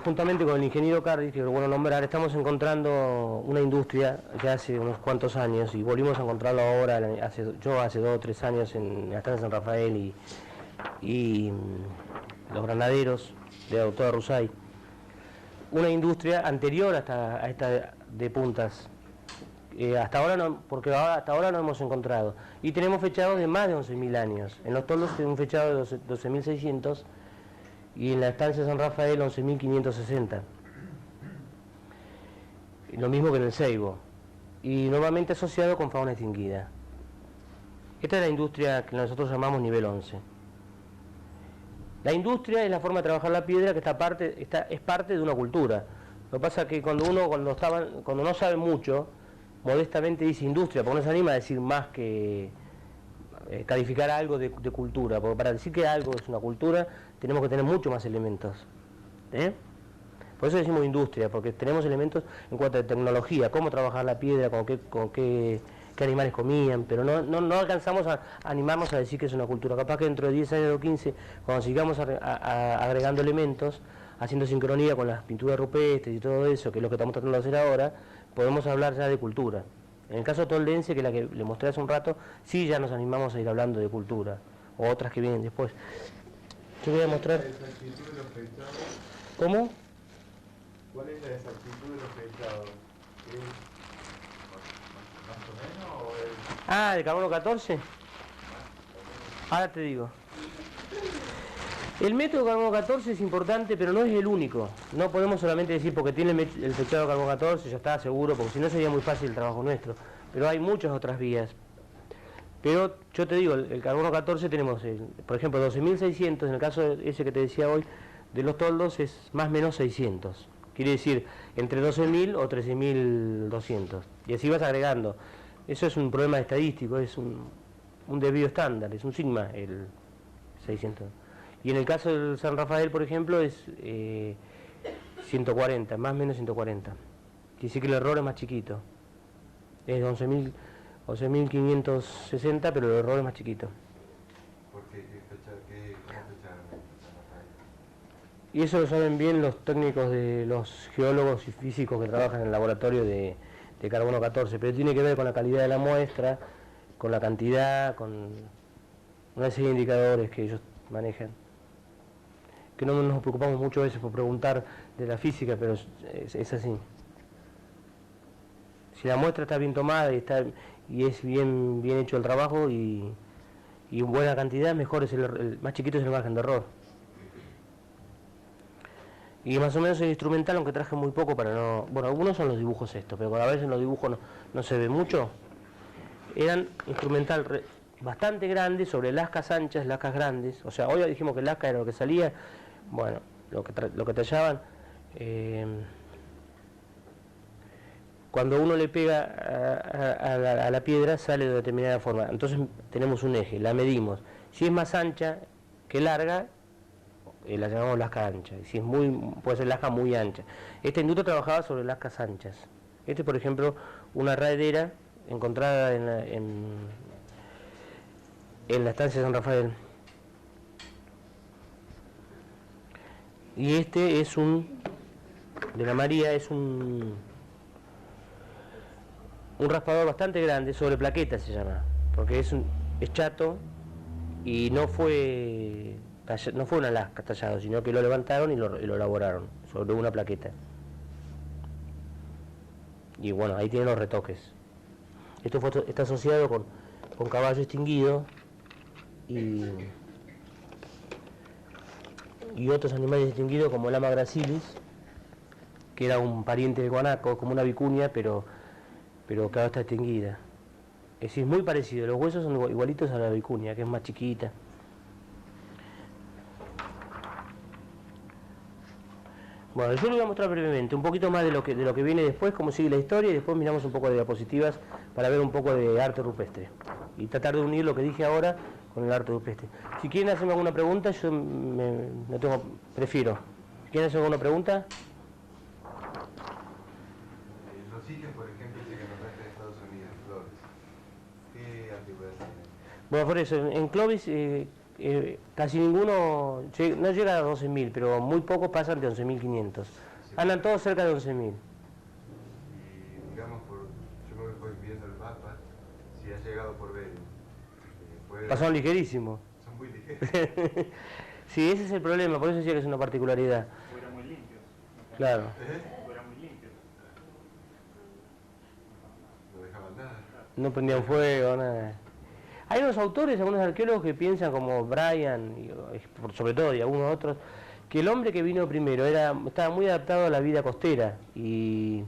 juntamente con el ingeniero Cardiff, que es bueno nombrar, estamos encontrando una industria ya hace unos cuantos años y volvimos a encontrarlo ahora, yo hace 2 o 3 años en la estancia San Rafael y los granaderos de Autor de Rusay. Una industria anterior a esta de puntas hasta ahora no, porque hasta ahora no hemos encontrado. Y tenemos fechados de más de 11.000 años. En los toldos tenemos un fechado de 12.600 y en la estancia San Rafael 11.560. Lo mismo que en el Seibo. Y normalmente asociado con fauna extinguida. Esta es la industria que nosotros llamamos nivel 11. La industria es la forma de trabajar la piedra que es parte de una cultura. Lo que pasa es que cuando no sabe mucho, modestamente dice industria, porque no se anima a decir más que calificar algo de cultura, porque para decir que algo es una cultura tenemos que tener mucho más elementos. Por eso decimos industria, porque tenemos elementos en cuanto a tecnología, cómo trabajar la piedra, con qué animales comían, pero no alcanzamos a animarnos a decir que es una cultura. Capaz que dentro de 10 años o 15, cuando sigamos agregando elementos, haciendo sincronía con las pinturas rupestres y todo eso, que es lo que estamos tratando de hacer ahora, podemos hablar ya de cultura. En el caso toldense, que es la que le mostré hace un rato, sí ya nos animamos a ir hablando de cultura, o otras que vienen después. Yo voy a mostrar... ¿Cuál es la exactitud de los fechados? ¿Cómo? ¿Cuál es la exactitud de los fechados? Más o menos, o es... Ah, ¿de carbono 14? Ahora te digo. El método carbono 14 es importante, pero no es el único. No podemos solamente decir porque tiene el fechado carbono 14, ya está seguro, porque si no sería muy fácil el trabajo nuestro. Pero hay muchas otras vías. Pero yo te digo, el carbono 14 tenemos, por ejemplo, 12.600, en el caso ese que te decía hoy, de los toldos es más o menos 600. Quiere decir, entre 12.000 o 13.200. Y así vas agregando. Eso es un problema estadístico, es un desvío estándar, es un sigma el 600. Y en el caso del San Rafael, por ejemplo, es 140, más o menos 140. Quiere decir que el error es más chiquito. Es 11.560, pero el error es más chiquito. ¿Por qué? ¿Cómo fecharon el San Rafael? Y eso lo saben bien los técnicos de los geólogos y físicos que trabajan en el laboratorio de carbono 14, pero tiene que ver con la calidad de la muestra, con la cantidad, con una serie de indicadores que ellos manejan. Que no nos preocupamos mucho a veces por preguntar de la física, pero es así. Si la muestra está bien tomada y es bien hecho el trabajo y en buena cantidad, mejor es el más chiquito es el margen de error. Y más o menos el instrumental, aunque traje muy poco para no... Bueno, algunos son los dibujos estos, pero a veces en los dibujos no se ve mucho. Eran instrumental bastante grandes sobre lascas anchas, lascas grandes. O sea, hoy dijimos que lasca era lo que salía. Bueno, lo que tallaban. Cuando uno le pega a la piedra sale de determinada forma. Entonces tenemos un eje, la medimos. Si es más ancha que larga, la llamamos lasca ancha. Y si es puede ser lasca muy ancha. Esta industria trabajaba sobre lascas anchas. Por ejemplo, una raedera encontrada en la estancia de San Rafael. Y de la María, es un raspador bastante grande, sobre plaqueta se llama, porque es chato y no fue una lasca tallado, sino que lo levantaron y lo elaboraron sobre una plaqueta. Y bueno, ahí tienen los retoques. Esto está asociado con caballo extinguido y otros animales extinguidos como el lama gracilis, que era un pariente del guanaco, como una vicuña, pero que ahora está extinguida. Es decir, muy parecido, los huesos son igualitos a la vicuña, que es más chiquita. Bueno, yo les voy a mostrar brevemente un poquito más de lo que viene después, cómo sigue la historia, y después miramos un poco de diapositivas para ver un poco de arte rupestre y tratar de unir lo que dije ahora con el arte rupestre. Si quieren hacerme alguna pregunta, yo prefiero. ¿Quieren hacer alguna pregunta? Los sitios, por ejemplo, que nombraste de Estados Unidos, Flores, ¿qué antigüedad tienen? Bueno, por eso, en Clovis casi ninguno no llega a 12.000, pero muy pocos pasan de 11.500. Andan todos cerca de 11.000. Y digamos, yo me voy viendo el mapa, si has llegado por Bering. Pasaron ligerísimo. Son muy ligeros. Sí, ese es el problema, por eso decía que es una particularidad. Fueron muy limpios. Claro. Fueron muy limpios. Lo No prendían fuego, nada. Hay unos autores, algunos arqueólogos que piensan como Brian, sobre todo, y algunos otros, que el hombre que vino primero estaba muy adaptado a la vida costera y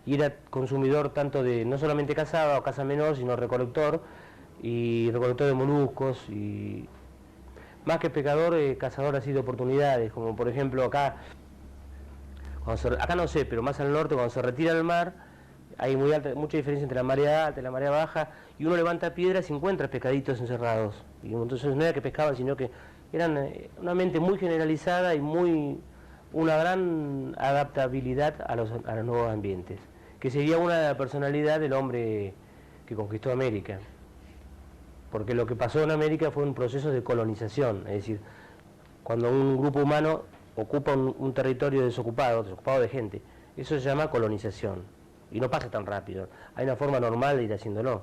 era consumidor tanto de, no solamente cazaba o caza menor, sino recolector, y recolector de moluscos, y más que pescador, cazador así de oportunidades, como por ejemplo acá no sé, pero más al norte, cuando se retira el mar, hay mucha diferencia entre la marea alta y la marea baja, y uno levanta piedras y encuentra pescaditos encerrados. Y entonces no era que pescaban, sino que eran una mente muy generalizada y una gran adaptabilidad a los nuevos ambientes, que sería una personalidad del hombre que conquistó América. Porque lo que pasó en América fue un proceso de colonización, es decir, cuando un grupo humano ocupa un territorio desocupado de gente, eso se llama colonización, y no pasa tan rápido, hay una forma normal de ir haciéndolo.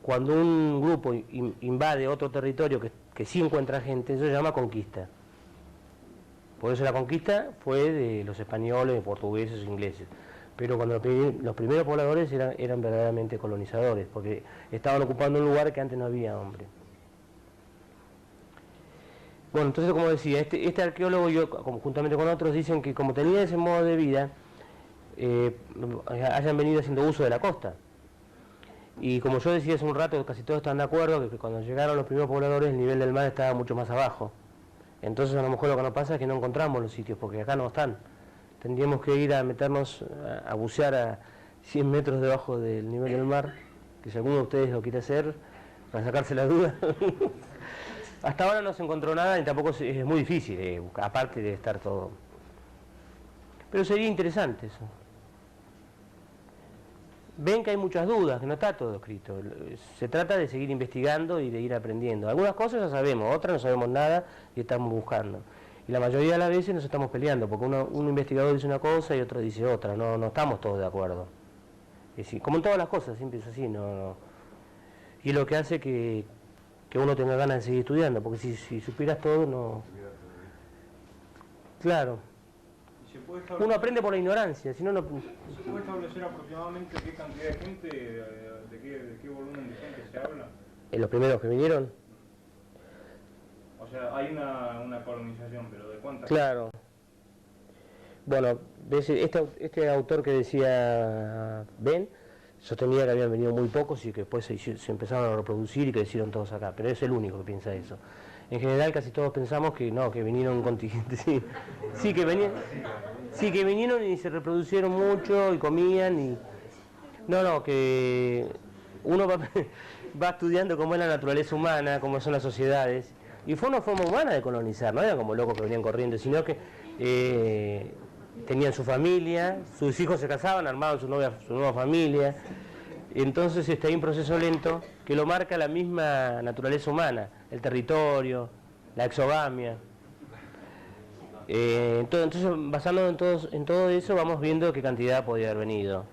Cuando un grupo invade otro territorio que sí encuentra gente, eso se llama conquista. Por eso la conquista fue de los españoles, portugueses, ingleses. Pero cuando los primeros pobladores eran verdaderamente colonizadores, porque estaban ocupando un lugar que antes no había hombre. Bueno, entonces, como decía, este arqueólogo, juntamente con otros, dicen que como tenía ese modo de vida, hayan venido haciendo uso de la costa. Y como yo decía hace un rato, casi todos están de acuerdo que cuando llegaron los primeros pobladores el nivel del mar estaba mucho más abajo. Entonces a lo mejor lo que nos pasa es que no encontramos los sitios, porque acá no están. Tendríamos que ir a meternos a bucear a 100 metros debajo del nivel del mar, que si alguno de ustedes lo quiere hacer, para sacarse la duda. Hasta ahora no se encontró nada y tampoco es muy difícil, aparte de estar todo. Pero sería interesante eso. Ven que hay muchas dudas, que no está todo escrito. Se trata de seguir investigando y de ir aprendiendo. Algunas cosas ya sabemos, otras no sabemos nada y estamos buscando. Y la mayoría de las veces nos estamos peleando, porque un investigador dice una cosa y otro dice otra, no estamos todos de acuerdo. Es decir, como en todas las cosas, siempre es así. Y es lo que hace que uno tenga ganas de seguir estudiando, porque si supieras todo, no... Claro. Uno aprende por la ignorancia, si no, no... ¿Se puede establecer aproximadamente qué cantidad de gente, de qué volumen de gente se habla? Los primeros que vinieron. O sea, hay una colonización, pero ¿de cuántas? Claro. Bueno, este autor que decía Ben, sostenía que habían venido muy pocos y que después se empezaron a reproducir y que crecieron todos acá, pero es el único que piensa eso. En general casi todos pensamos que no, que vinieron un contingente, sí que vinieron y se reproducieron mucho y comían y... No, que uno va estudiando cómo es la naturaleza humana, cómo son las sociedades, y fue una forma humana de colonizar, no eran como locos que venían corriendo, sino que tenían su familia, sus hijos se casaban, armaban su nueva familia. Entonces hay un proceso lento que lo marca la misma naturaleza humana, el territorio, la exogamia. Entonces, basándonos en todo eso, vamos viendo qué cantidad podía haber venido.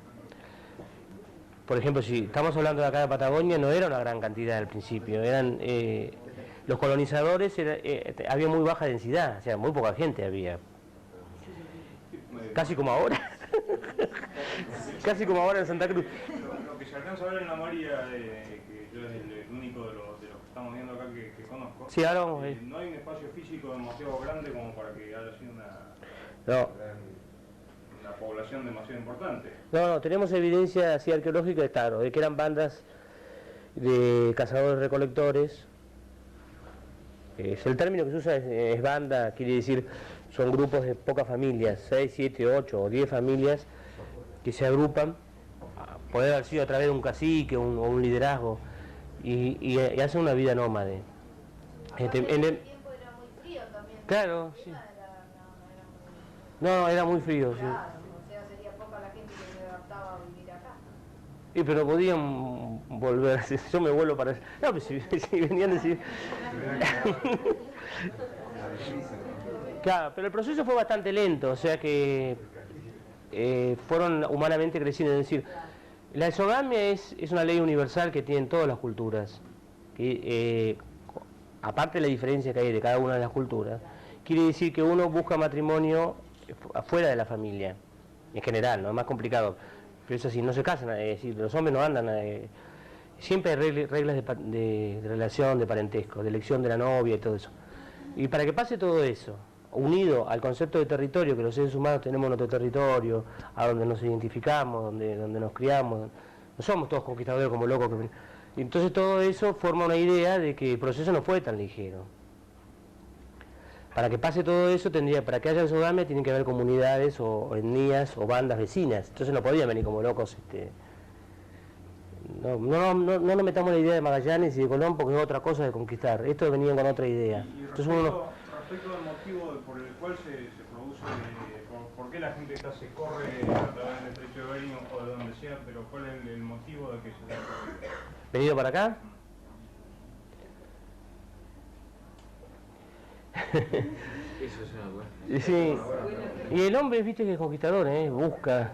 Por ejemplo, si estamos hablando de acá de Patagonia, no era una gran cantidad al principio, los colonizadores, había muy baja densidad, o sea, muy poca gente había. Casi como ahora. Casi como ahora en Santa Cruz. Lo que se alcanza a ver en la María, que yo es el único de los que estamos viendo acá que conozco, sí, ahora vamos a ver. No hay un espacio físico demasiado grande como para que haya sido una población demasiado importante. No, tenemos evidencia así arqueológica, claro, de que eran bandas de cazadores-recolectores. El término que se usa es banda, quiere decir, son grupos de pocas familias, 6, 7, 8 o 10 familias que se agrupan, puede haber sido a través de un cacique o un liderazgo, y hacen una vida nómade. El tiempo era muy frío también. Claro, sí. Era muy frío, sí. Claro, o sea, sería poca la gente que se adaptaba a vivir acá. Sí, pero podían volver, yo me vuelvo para... No, pues si venían a decir... Claro, pero el proceso fue bastante lento, o sea que fueron humanamente creciendo. Es decir, la exogamia es una ley universal que tienen todas las culturas. Que, aparte de la diferencia que hay de cada una de las culturas, quiere decir que uno busca matrimonio afuera de la familia, en general, ¿no? Es más complicado. Pero es así, no se casan, es decir, los hombres no andan, siempre hay reglas de relación, de parentesco, de elección de la novia y todo eso. Y para que pase todo eso, unido al concepto de territorio, que los seres humanos tenemos nuestro territorio, a donde nos identificamos, donde nos criamos, no somos todos conquistadores como locos. Entonces todo eso forma una idea de que el proceso no fue tan ligero. Para que pase todo eso, para que haya exogamia, tienen que haber comunidades o etnias o bandas vecinas. Entonces no podían venir como locos. No nos metamos en la idea de Magallanes y de Colón porque es otra cosa de conquistar. Estos venían con otra idea. Y Entonces respecto al motivo por el cual se produce, por qué la gente se corre a través del estrecho de Bering o de donde sea, pero cuál es el motivo de que se haya corrido. ¿Venido para acá? Eso es una buena. Sí. Y el hombre, viste que es conquistador, busca.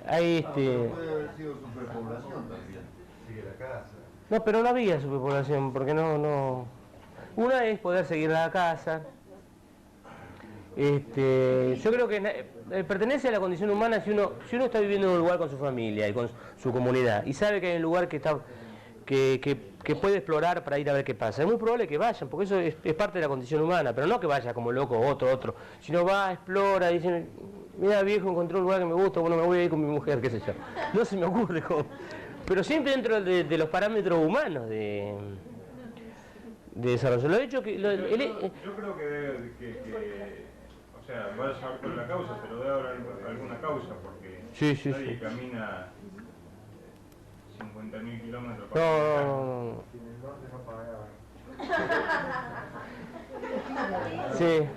Hay Puede haber sido superpoblación también. Sigue la casa. No, pero no había superpoblación, porque no. Una es poder seguir la casa. Yo creo que pertenece a la condición humana si uno está viviendo en un lugar con su familia y con su comunidad y sabe que hay un lugar que puede explorar para ir a ver qué pasa. Es muy probable que vayan, porque eso es parte de la condición humana, pero no que vaya como loco otro, sino va, explora, dice, mira viejo, encontré un lugar que me gusta, bueno, me voy a ir con mi mujer, qué sé yo. No se me ocurre cómo. Pero siempre dentro de los parámetros humanos de desarrollo. Lo he hecho que... Yo creo que debe... O sea, va a saber por la causa, pero debe haber alguna causa, porque nadie camina 50.000 kilómetros para No. Sí.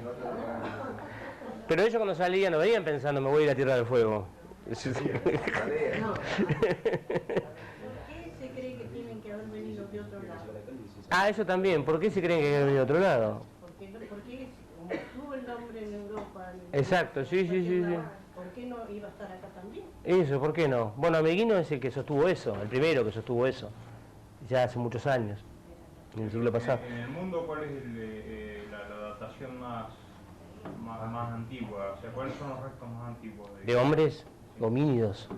Pero ellos cuando salían no venían pensando, me voy a ir a Tierra del Fuego. ¿Por qué se cree que tienen que haber venido de otro lado? Ah, eso también. ¿Por qué se creen que hay que venir de otro lado? Porque como tuvo el nombre en Europa... Exacto, sí. ¿Por qué no iba a estar acá también? Eso, ¿por qué no? Bueno, Ameguino es el que sostuvo eso, el primero que sostuvo eso, ya hace muchos años, en el siglo pasado. En el mundo, ¿cuál es la datación más antigua? O sea, ¿cuáles son los restos más antiguos? ¿De hombres? Homínidos.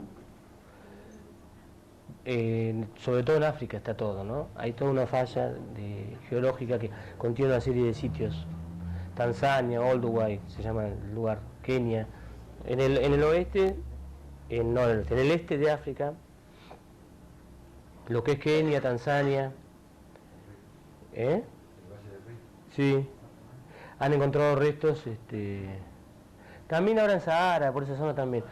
Sobre todo en África está todo, ¿no? Hay toda una falla geológica que contiene una serie de sitios. Tanzania, Olduvai, se llama el lugar, Kenia. En el oeste, en el este de África, lo que es Kenia, Tanzania, sí, han encontrado restos, también ahora en Sahara, por esa zona también,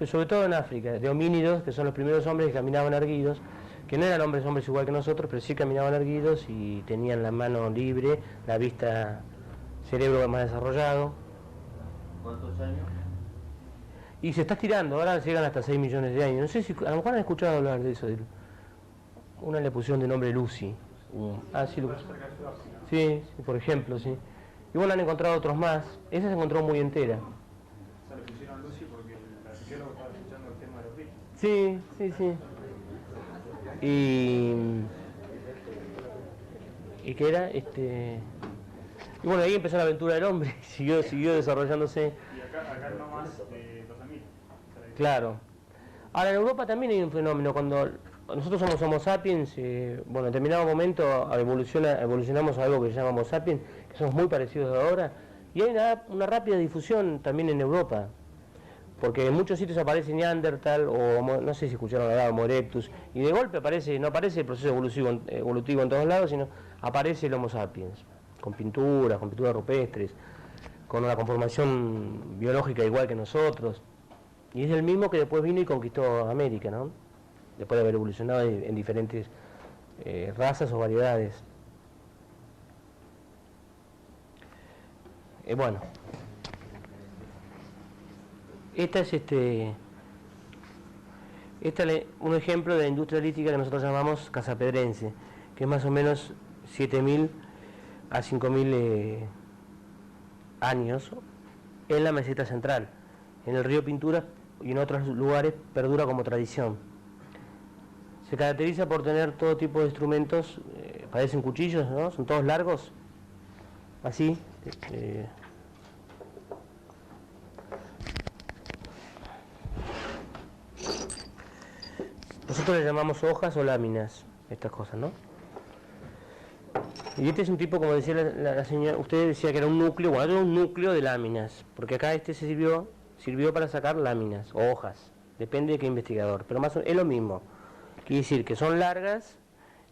sobre todo en África, de homínidos, que son los primeros hombres que caminaban erguidos, que no eran hombres igual que nosotros, pero sí caminaban erguidos y tenían la mano libre, la vista, cerebro más desarrollado. ¿Cuántos años? Y se está estirando, ahora llegan hasta 6 millones de años. No sé si a lo mejor han escuchado hablar de eso. Una le pusieron de nombre Lucy. Sí, por ejemplo, sí. Y bueno, han encontrado otros más. Esa se encontró muy entera. Se le pusieron Lucy porque el arqueólogo estaba escuchando el tema de los bichos. Sí. ¿Y qué era? Y bueno, ahí empezó la aventura del hombre, siguió desarrollándose. Y acá no más de 12.000. Claro. Ahora en Europa también hay un fenómeno, cuando nosotros somos Homo sapiens, en determinado momento evolucionamos a algo que se llama Homo sapiens, que somos muy parecidos ahora, y hay una rápida difusión también en Europa, porque en muchos sitios aparece Neandertal, o no sé si escucharon hablar de Homo erectus, y de golpe no aparece el proceso evolutivo en todos lados, sino aparece el Homo sapiens, con pinturas rupestres, con una conformación biológica igual que nosotros, y es el mismo que después vino y conquistó América, ¿no? Después de haber evolucionado en diferentes razas o variedades. Bueno, esta es un ejemplo de la industria lítica que nosotros llamamos casapedrense, que es más o menos 7.000 a 5.000 años en la meseta central. En el río Pinturas y en otros lugares perdura como tradición. Se caracteriza por tener todo tipo de instrumentos, parecen cuchillos, ¿no? Son todos largos, así. Nosotros le llamamos hojas o láminas, estas cosas, ¿no? Y este es un tipo, como decía la señora, usted decía que era un núcleo, bueno, era un núcleo de láminas, porque acá este se sirvió para sacar láminas o hojas, depende de qué investigador, pero más o menos es lo mismo. Quiere decir que son largas,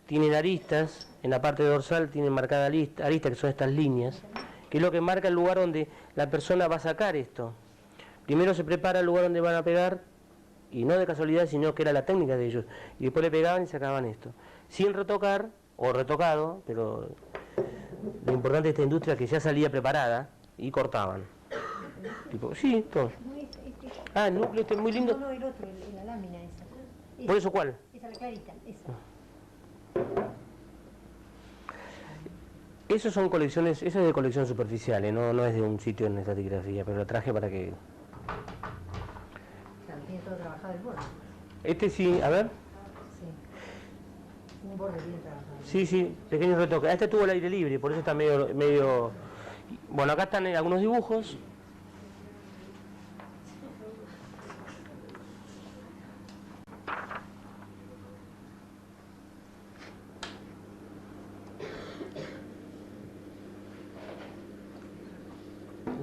tienen aristas, en la parte dorsal tienen marcada aristas, que son estas líneas, que es lo que marca el lugar donde la persona va a sacar esto. Primero se prepara el lugar donde van a pegar, y no de casualidad, sino que era la técnica de ellos, y después le pegaban y sacaban esto, sin retocar, o retocado, pero lo importante de esta industria es que ya salía preparada, y cortaban. Tipo, sí, todo. Ah, el núcleo este es muy lindo. No, el otro, la lámina esa. ¿Por eso cuál? Esa, la clarita, esa. Esos son colecciones, eso es de colección superficial, no es de un sitio en estratigrafía, pero lo traje para que... O sea, tiene todo trabajado el borde. Este sí, a ver. Sí. Un borde bien trabajado. Sí, pequeños retoques. Este tuvo el aire libre, por eso está medio... Bueno, acá están algunos dibujos.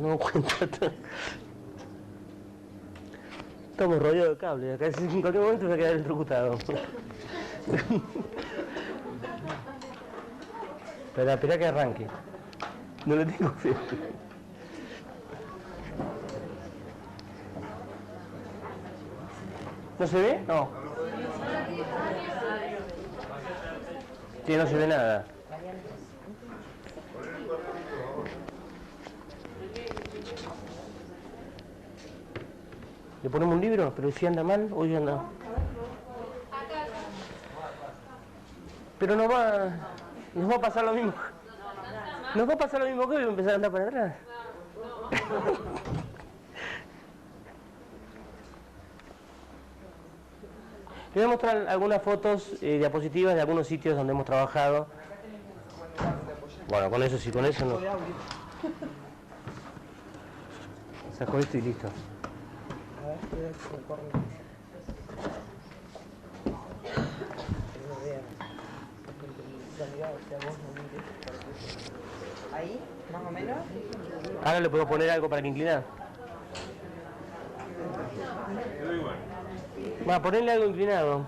No cuenta. Estamos rodeados de cable, acá en cualquier momento se va a quedar electrocutado. Espera que arranque. No le tengo fe. ¿No se ve? No. Sí, no se ve nada. ¿Le ponemos un libro? Pero si anda mal, hoy anda. Pero nos va a pasar lo mismo. Nos va a pasar lo mismo que hoy, empezar a andar para atrás. Les voy a mostrar algunas fotos, diapositivas de algunos sitios donde hemos trabajado. Bueno, con eso sí, con eso no. Saco esto y listo. Ahí, más o menos. Ahora le puedo poner algo para que inclinar. Va a ponerle algo inclinado.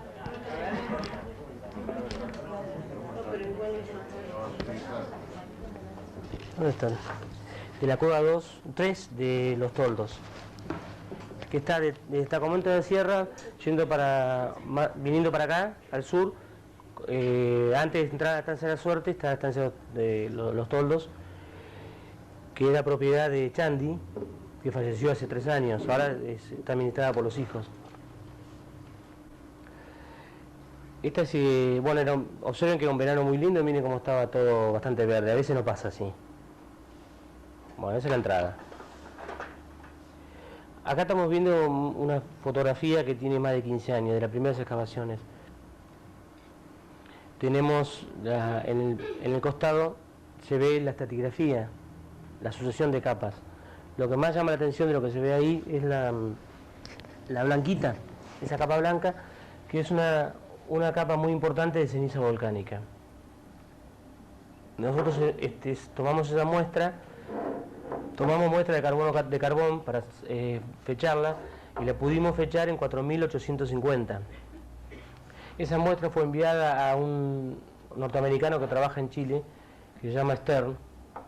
¿Dónde están? De la cueva 3 de Los Toldos, que está de Destacamento de Sierra viniendo para acá, al sur. Antes de entrar a la Estancia de la Suerte está la Estancia de Los Toldos, que era propiedad de Chandi, que falleció hace 3 años, ahora está administrada por los hijos. Esta es, bueno, observen que era un verano muy lindo, miren cómo estaba todo bastante verde, a veces no pasa así. Bueno, esa es la entrada. Acá estamos viendo una fotografía que tiene más de 15 años, de las primeras excavaciones. Tenemos, en el costado, se ve la estratigrafía, la sucesión de capas. Lo que más llama la atención de lo que se ve ahí es la blanquita, esa capa blanca, que es una capa muy importante de ceniza volcánica. Nosotros tomamos esa muestra, tomamos muestra de carbón para fecharla, y la pudimos fechar en 4850. Esa muestra fue enviada a un norteamericano que trabaja en Chile, que se llama Stern,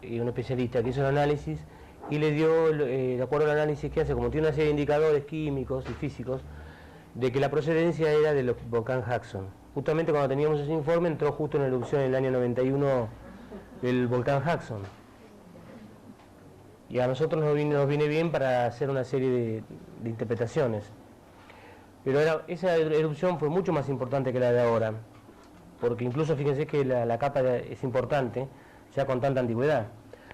y un especialista que hizo el análisis, y le dio, de acuerdo al análisis que hace, como tiene una serie de indicadores químicos y físicos, de que la procedencia era del volcán Jackson. Justamente cuando teníamos ese informe, entró justo en la erupción en el año 91 del volcán Jackson. Y a nosotros nos viene bien para hacer una serie de interpretaciones. Pero esa erupción fue mucho más importante que la de ahora, porque incluso fíjense que la capa es importante, ya con tanta antigüedad.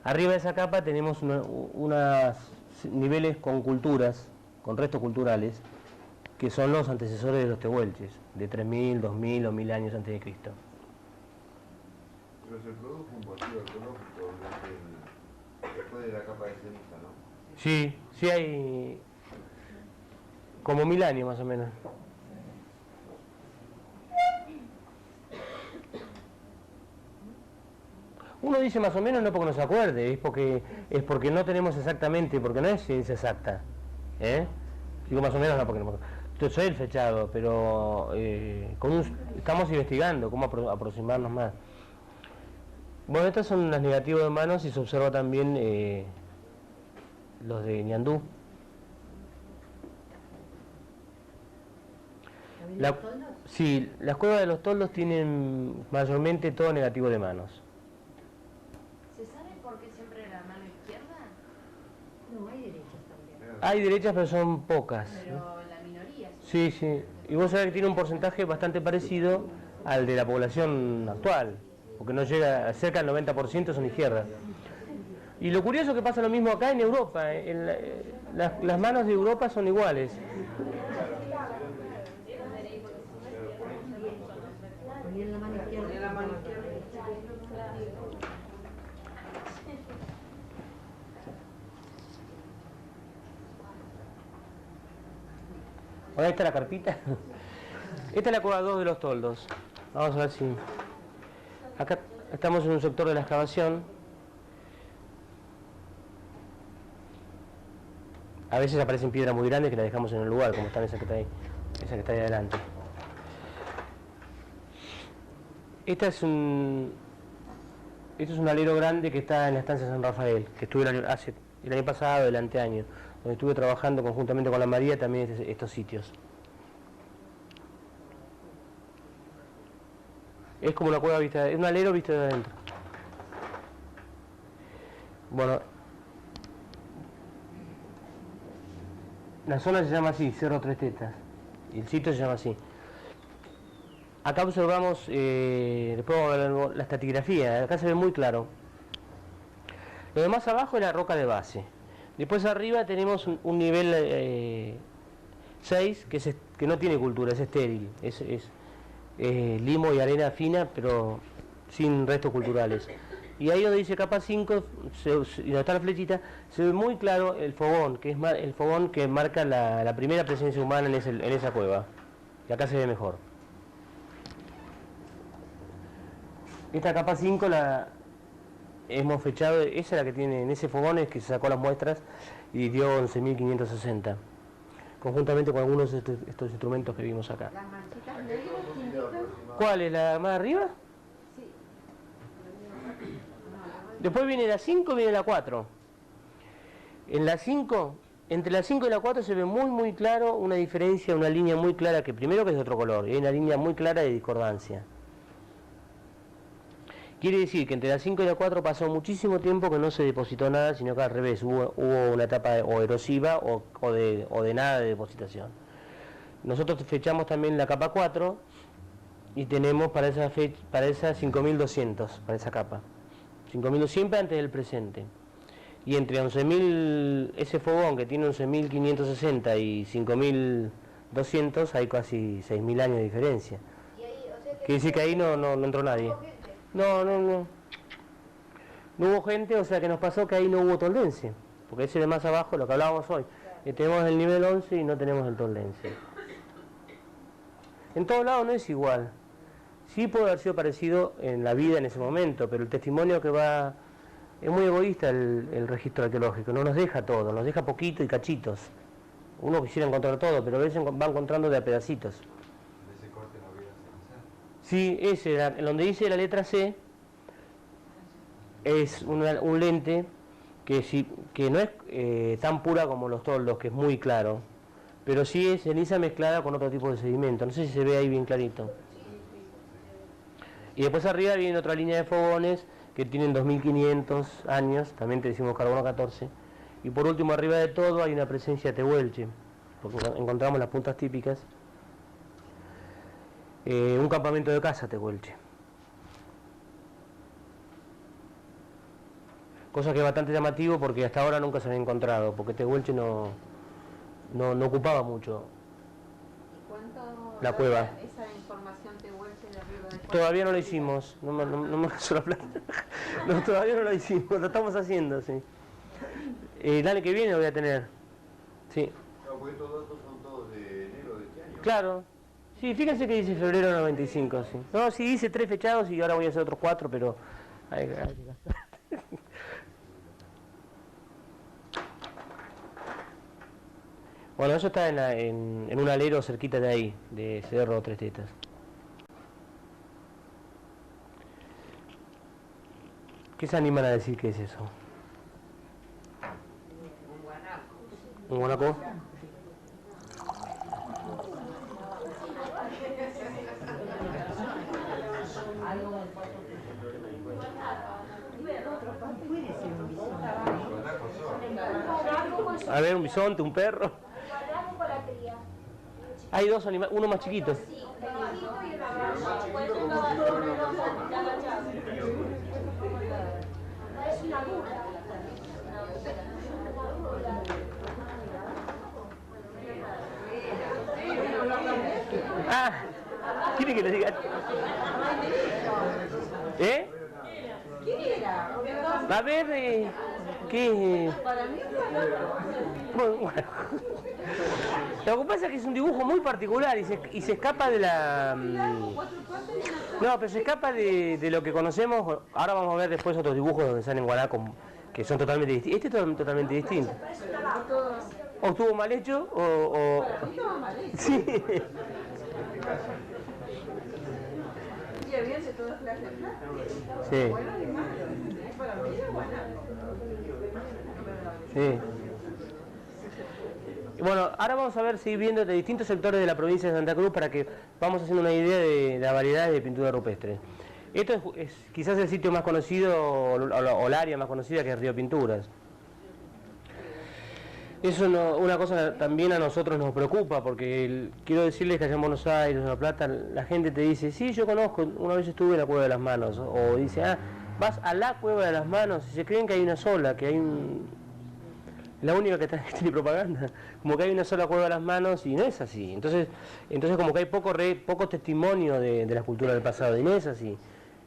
Arriba de esa capa tenemos unos niveles con culturas, con restos culturales, que son los antecesores de los tehuelches, de 3.000, 2.000 o 1.000 años antes de Cristo. Pero se produjo un vacío arqueológico después de la capa de ceniza, ¿no? Sí hay como 1.000 años más o menos. Uno dice más o menos no porque no se acuerde, es porque no tenemos exactamente, porque no es ciencia exacta. Digo más o menos no porque no. Yo soy el fechado, pero estamos investigando cómo aproximarnos más. Bueno, estas son las negativos de manos y se observa también los de Ñandú. Sí, las cuevas de los toldos tienen mayormente todo negativo de manos. ¿Se sabe por qué siempre la mano izquierda? No, hay derechas también. Hay derechas, pero son pocas. Pero la minoría. Sí, sí. Y vos sabés que tiene un porcentaje bastante parecido al de la población actual, porque no llega, cerca del 90% son izquierdas. Y lo curioso es que pasa lo mismo acá en Europa. Las manos de Europa son iguales. Ponían la mano izquierda. Ahora está la carpita. Esta es la cueva 2 de los toldos. Vamos a ver si... Acá estamos en un sector de la excavación. A veces aparecen piedras muy grandes que las dejamos en el lugar, como está esa que está ahí. Esa que está ahí adelante. Este es un alero grande que está en la estancia San Rafael, que estuve el año pasado, el anteaño, donde estuve trabajando conjuntamente con la María también estos sitios. Es como una cueva vista, es un alero visto de adentro. Bueno, la zona se llama así, Cerro Tres Tetas, y el sitio se llama así. Acá observamos, después vamos a ver la estratigrafía, acá se ve muy claro. Lo demás abajo es la roca de base. Después arriba tenemos un nivel 6 que no tiene cultura, es estéril. Es limo y arena fina, pero sin restos culturales. Y ahí donde dice capa 5, y donde está la flechita, se ve muy claro el fogón, que es el fogón que marca la primera presencia humana en esa cueva. Y acá se ve mejor. Esta capa 5 la hemos fechado, esa es la que tiene en ese fogón, es que se sacó las muestras y dio 11.560, conjuntamente con algunos de estos instrumentos que vimos acá. Las manchitas negras que indican. ¿Cuál es la más arriba? Sí. Después viene la 5 y viene la 4. En la 5, entre la 5 y la 4 se ve muy claro una diferencia, una línea muy clara, que primero que es de otro color, y hay una línea muy clara de discordancia. Quiere decir que entre la 5 y la 4 pasó muchísimo tiempo que no se depositó nada, sino que al revés, hubo una etapa o erosiva o de nada de depositación. Nosotros fechamos también la capa 4 y tenemos para esa 5.200, para esa capa. 5.200 siempre antes del presente. Y entre 11.000, ese fogón que tiene 11.560 y 5.200 hay casi 6.000 años de diferencia. Y ahí, o sea, Quiere decir que ahí no entró nadie. No hubo gente, o sea que nos pasó que ahí no hubo toldencia, porque ese de más abajo, lo que hablábamos hoy, tenemos el nivel 11 y no tenemos el toldencia. En todos lados no es igual. Sí puede haber sido parecido en la vida en ese momento, pero el testimonio que va... Es muy egoísta el registro arqueológico, no nos deja todo, nos deja poquito y cachitos. Uno quisiera encontrar todo, pero a veces va encontrando de a pedacitos. ¿Ese corte no hubiera sido? Sí, ese, en donde dice la letra C, es un lente que no es tan pura como los toldos, que es muy claro, pero sí es ceniza mezclada con otro tipo de sedimento. No sé si se ve ahí bien clarito. Y después arriba viene otra línea de fogones que tienen 2.500 años, también te decimos carbono 14. Y por último, arriba de todo hay una presencia tehuelche, porque encontramos las puntas típicas. Un campamento de caza tehuelche. Cosa que es bastante llamativo porque hasta ahora nunca se había encontrado, porque tehuelche no ocupaba mucho la cueva. Esa información tehuelche de arriba de Todavía no lo hicimos, no me alcanzó la plata. No, todavía no lo hicimos, lo estamos haciendo, sí. El año que viene lo voy a tener. Sí. Claro, porque estos datos son todos de enero de este año. Claro. Sí, fíjense que dice febrero 95, sí. No, sí, hice 3 fechados y ahora voy a hacer otros 4, pero Hay que gastar. Bueno, eso está en un alero cerquita de ahí, de Cerro Tres Tetas. ¿Qué se animan a decir que es eso? ¿Un guanaco? A ver, un bisonte, un perro. Hay dos animales, uno más chiquito. Ah, ¿quiere que le diga? ¿Eh? ¿Quién era? A ver, ¿qué? Bueno. Lo que pasa es que es un dibujo muy particular y se escapa de la... No, pero se escapa de lo que conocemos. Ahora vamos a ver después otros dibujos donde salen guanacos que son totalmente distintos. Este es totalmente distinto. O estuvo mal hecho o... Sí. Y había de todas clases de plata. Sí. Bueno, animal. Para mí era guanaco. Sí. Bueno, ahora vamos a ver, seguir viendo de distintos sectores de la provincia de Santa Cruz para que vamos haciendo una idea de la variedad de pintura rupestre. Esto es quizás el sitio más conocido o el área más conocida, que es Río Pinturas. Eso una cosa también a nosotros nos preocupa, porque quiero decirles que allá en Buenos Aires, en La Plata, la gente te dice, sí, yo conozco, una vez estuve en la Cueva de las Manos, o dice, vas a la Cueva de las Manos y se creen que hay una sola, que hay la única que tiene propaganda, como que hay una sola Cueva de las Manos y no es así. Entonces como que hay poco testimonio de la cultura del pasado y no es así.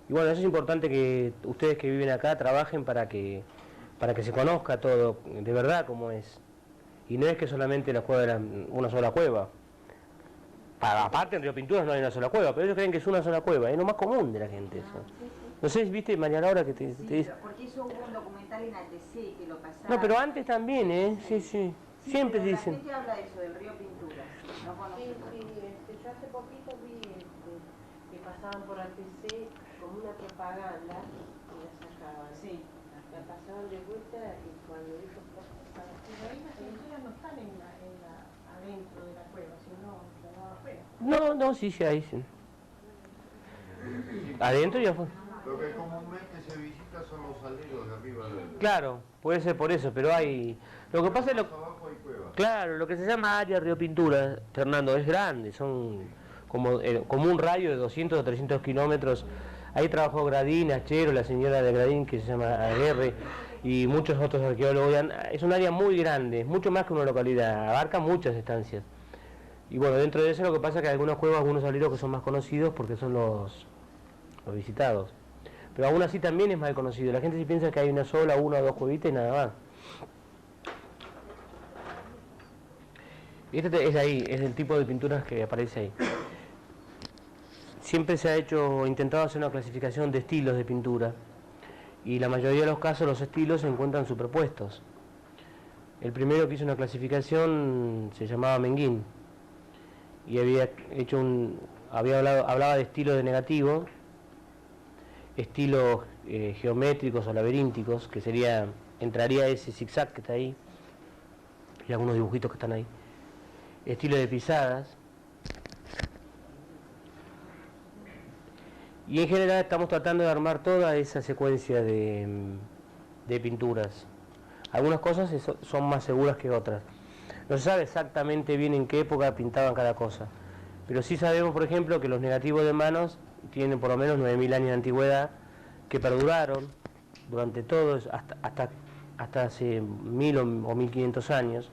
Y bueno, eso es importante que ustedes que viven acá trabajen para que se conozca todo de verdad como es. Y no es que solamente la cueva una sola cueva. Aparte en Río Pinturas no hay una sola cueva, pero ellos creen que es una sola cueva, es lo más común de la gente eso. No sé, viste María Laura que te dice... Porque eso hubo un documental en ATC que lo pasaron. No, pero antes también, sí. Siempre pero dicen. La gente habla de eso, del Río Pinturas. No conozco. Yo hace poquito vi que pasaban por ATC como una propaganda y la sacaban. Sí. La pasaban de vuelta y cuando dijo... Pero ahí las pinturas no están adentro de la cueva, sino afuera. No, sí, hay. Sí. Adentro y afuera. Lo que comúnmente se visita son los aleros de arriba del... Claro, puede ser por eso, pero hay... Lo que pasa es abajo hay cuevas. Claro, lo que se llama área Río Pintura, Fernando, es grande, son como un radio de 200 o 300 kilómetros. Ahí trabajó Gradín, Achero, la señora de Gradín que se llama Aguerre y muchos otros arqueólogos. Es un área muy grande, mucho más que una localidad, abarca muchas estancias. Y bueno, dentro de eso lo que pasa es que hay algunas cuevas, algunos aleros que son más conocidos porque son los visitados. Pero aún así también es mal conocido. La gente sí piensa que hay una o dos cuevitas y nada más. Este es ahí, es el tipo de pinturas que aparece ahí. Siempre se ha intentado hacer una clasificación de estilos de pintura y la mayoría de los casos los estilos se encuentran superpuestos. El primero que hizo una clasificación se llamaba Menguín y hablaba de estilos de negativo, estilos geométricos o laberínticos, que entraría ese zigzag que está ahí y algunos dibujitos que están ahí, estilo de pisadas. Y en general estamos tratando de armar toda esa secuencia de pinturas. Algunas cosas son más seguras que otras. No se sabe exactamente bien en qué época pintaban cada cosa. Pero sí sabemos, por ejemplo, que los negativos de manos tienen por lo menos 9.000 años de antigüedad, que perduraron durante todos, hasta hace 1.000 o 1.500 años.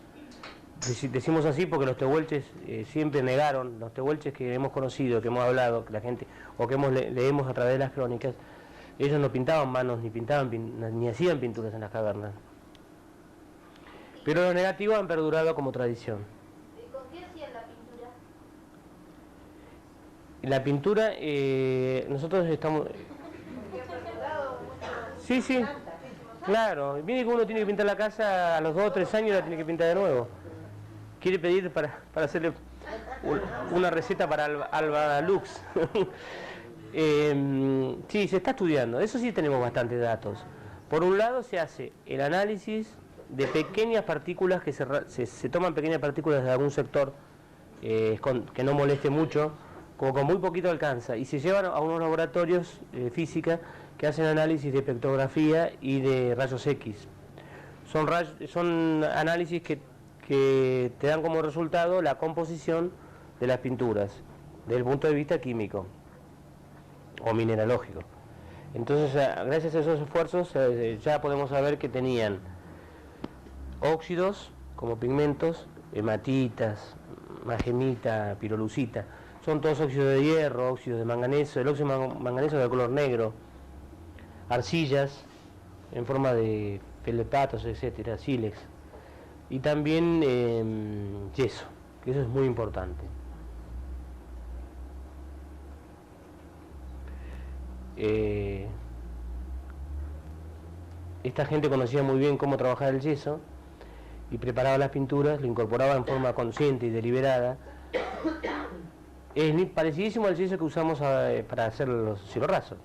Decimos así porque los tehuelches siempre negaron, los tehuelches que hemos conocido, que hemos hablado, que la gente, o que leemos a través de las crónicas, ellos no pintaban manos, ni hacían pinturas en las cavernas. Pero los negativos han perdurado como tradición. ¿Y con qué hacían la pintura? La pintura, nosotros estamos... Porque ha perdurado mucho Sí, sí. Claro, viene que uno tiene que pintar la casa a los 2 o 3 años y la tiene que pintar de nuevo. Quiere pedir para hacerle una receta para Alba Lux. Sí, se está estudiando, eso sí tenemos bastantes datos. Por un lado se hace el análisis de pequeñas partículas, que se toman pequeñas partículas de algún sector que no moleste mucho, como con muy poquito alcanza, y se llevan a unos laboratorios de física que hacen análisis de espectrografía y de rayos X. Son análisis que te dan como resultado la composición de las pinturas, desde el punto de vista químico o mineralógico. Entonces, gracias a esos esfuerzos, ya podemos saber que tenían óxidos como pigmentos, hematitas, magemita, pirolucita. Son todos óxidos de hierro, óxidos de manganeso, el óxido de manganeso de color negro, arcillas en forma de feldspatos, etcétera, sílex, y también yeso, que eso es muy importante. Esta gente conocía muy bien cómo trabajar el yeso y preparaba las pinturas, lo incorporaba en forma consciente y deliberada. Es parecidísimo al yeso que usamos para hacer los cielorrasos.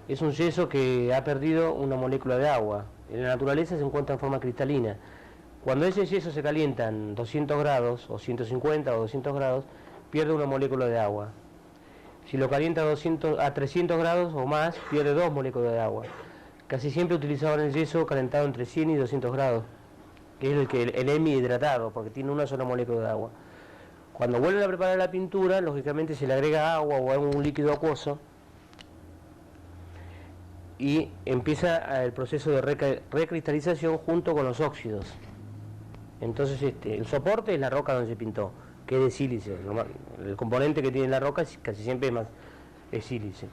Es un yeso que ha perdido una molécula de agua. En la naturaleza se encuentra en forma cristalina. Cuando ese yeso se calienta en 200 grados, o 150 o 200 grados, pierde una molécula de agua. Si lo calienta a 300 grados o más, pierde 2 moléculas de agua. Casi siempre utilizaban el yeso calentado entre 100 y 200 grados, que es el hemihidratado, porque tiene una sola molécula de agua. Cuando vuelven a preparar la pintura, lógicamente se le agrega agua o algún líquido acuoso y empieza el proceso de recristalización junto con los óxidos. Entonces el soporte es la roca donde se pintó, que es de sílice. El componente que tiene la roca casi siempre es sílice.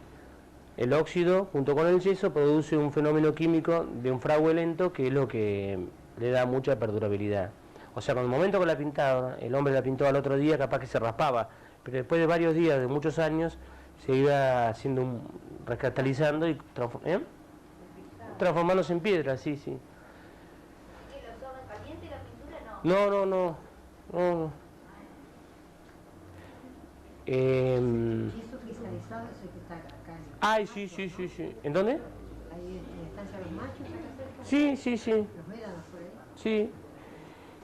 El óxido junto con el yeso produce un fenómeno químico de un fragüe lento, que es lo que le da mucha perdurabilidad. O sea, con el momento que la pintaba, el hombre la pintó al otro día, capaz que se raspaba, pero después de varios días, de muchos años, se iba haciendo recristalizando y transformándose en piedra, sí, sí. ¿Y lo usaban caliente la pintura? No. No. ¿Yeso cristalizado es el que está acá? Ay, sí. ¿En dónde? Ahí en la estancia de los machos. Sí. ¿Los médanos por ahí? Sí.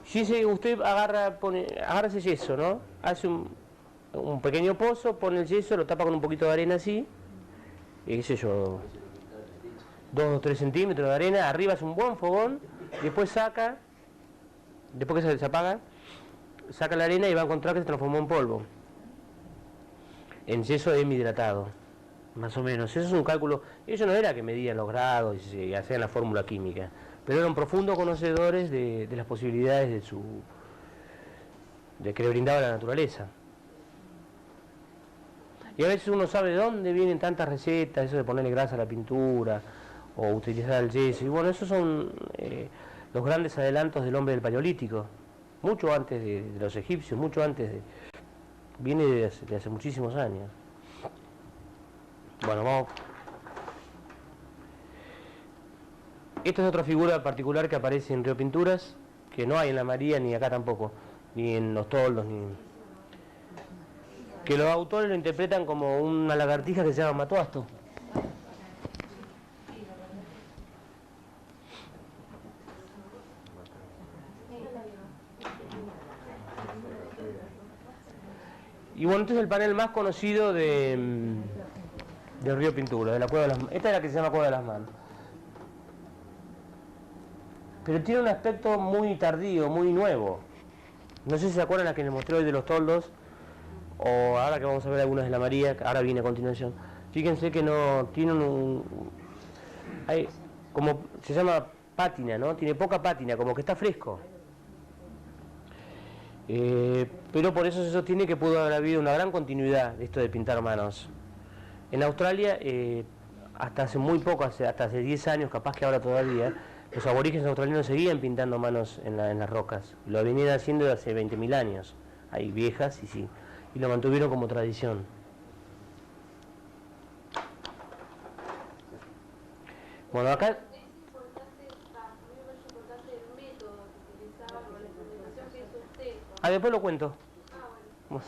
Sí, usted agarra ese yeso, ¿no? Hace un pequeño pozo, pone el yeso, lo tapa con un poquito de arena así, y qué sé yo, 2 o 3 centímetros de arena, arriba hace un buen fogón, después después que se apaga, saca la arena y va a encontrar que se transformó en polvo, en yeso hemihidratado, más o menos. Eso es un cálculo. Ellos no era que medían los grados y hacían la fórmula química, pero eran profundos conocedores de las posibilidades de que le brindaba la naturaleza. Y a veces uno sabe de dónde vienen tantas recetas, eso de ponerle grasa a la pintura o utilizar el yeso. Y bueno, esos son los grandes adelantos del hombre del Paleolítico, mucho antes de los egipcios, mucho antes viene de hace muchísimos años. Bueno, vamos. Esta es otra figura particular que aparece en Río Pinturas, que no hay en la María ni acá tampoco, ni en los toldos, que los autores lo interpretan como una lagartija que se llama Matoasto. Y bueno, este es el panel más conocido del Río Pinturas, de la Cueva de las Manos. Esta es la que se llama Cueva de las Manos. Pero tiene un aspecto muy tardío, muy nuevo. No sé si se acuerdan la que les mostré hoy de los toldos, o ahora que vamos a ver algunas de la María, que ahora viene a continuación. Fíjense que no tiene como se llama pátina, ¿no? Tiene poca pátina, como que está fresco. Pero por eso se sostiene que pudo haber habido una gran continuidad de esto de pintar manos. En Australia, hasta hace muy poco, hasta hace 10 años, capaz que ahora todavía, los aborígenes australianos seguían pintando manos en las rocas. Lo venían haciendo desde hace 20.000 años. Hay viejas y sí. Y lo mantuvieron como tradición. Bueno, acá... Es importante, a mí me parece importante el método que utilizaban o la implementación que hizo usted. Ah, después lo cuento. Ah, bueno.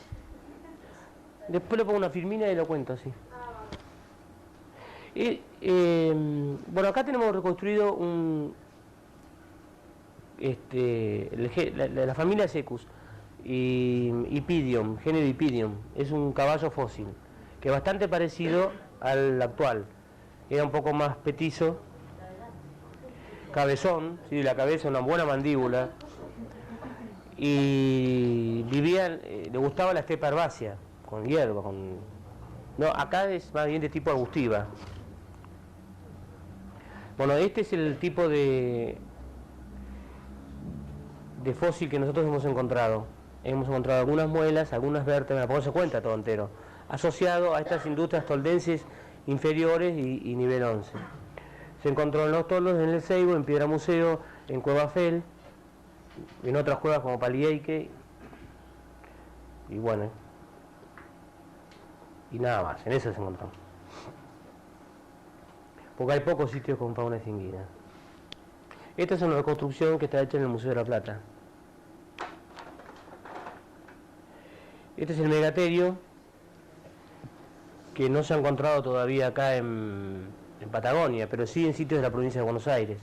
Después le pongo una filmina y lo cuento, sí. Ah, Bueno, acá tenemos reconstruido la familia Secus, Ipidium, género Ipidium, es un caballo fósil, que es bastante parecido al actual. Era un poco más petizo, cabezón, sí, la cabeza, una buena mandíbula, y vivía, le gustaba la estepa herbácea, con hierba, No, acá es más bien de tipo arbustiva. Bueno, este es el tipo de fósil que nosotros hemos encontrado. Hemos encontrado algunas muelas, algunas vértebras, por eso se cuenta todo entero, asociado a estas industrias toldenses inferiores y nivel 11. Se encontró en los toldos, en el Seibo, en Piedra Museo, en Cueva Fel, en otras cuevas como Palieike, y bueno, y nada más, en eso se encontró. Porque hay pocos sitios con fauna extinguida. Esta es una reconstrucción que está hecha en el Museo de la Plata. Este es el megaterio, que no se ha encontrado todavía acá en Patagonia, pero sí en sitios de la provincia de Buenos Aires.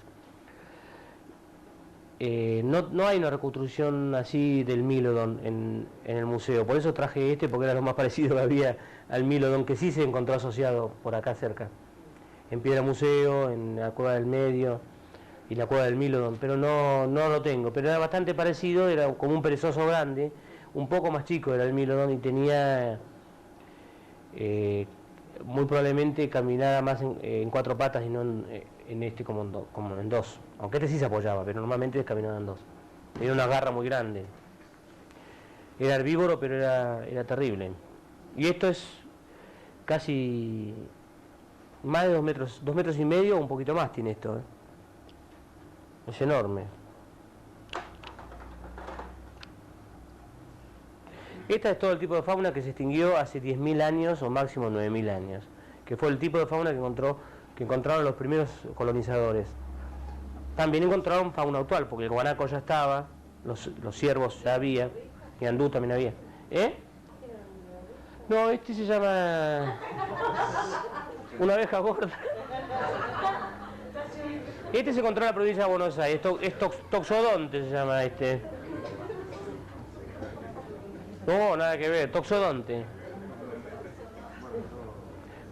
No hay una reconstrucción así del Milodon en el museo, por eso traje este, porque era lo más parecido que había al Milodon, que sí se encontró asociado por acá cerca, en Piedra Museo, en la Cueva del Medio y la Cueva del Milodon, pero no lo tengo, pero era bastante parecido, era como un perezoso grande, un poco más chico era el Milodon y tenía muy probablemente caminaba más en cuatro patas y no en este como en dos, aunque este sí se apoyaba, pero normalmente caminaba en dos. Tenía una garra muy grande, era herbívoro, pero era terrible. Y esto es casi más de 2 metros y medio, un poquito más tiene esto, es enorme. Esta es todo el tipo de fauna que se extinguió hace 10.000 años o máximo 9.000 años, que fue el tipo de fauna que encontraron los primeros colonizadores. También encontraron fauna actual, porque el guanaco ya estaba, los ciervos ya había, y andú también había. No, este se llama una abeja gorda. Este se encontró en la provincia de Buenos Aires, es toxodonte se llama este. No, nada que ver, toxodonte.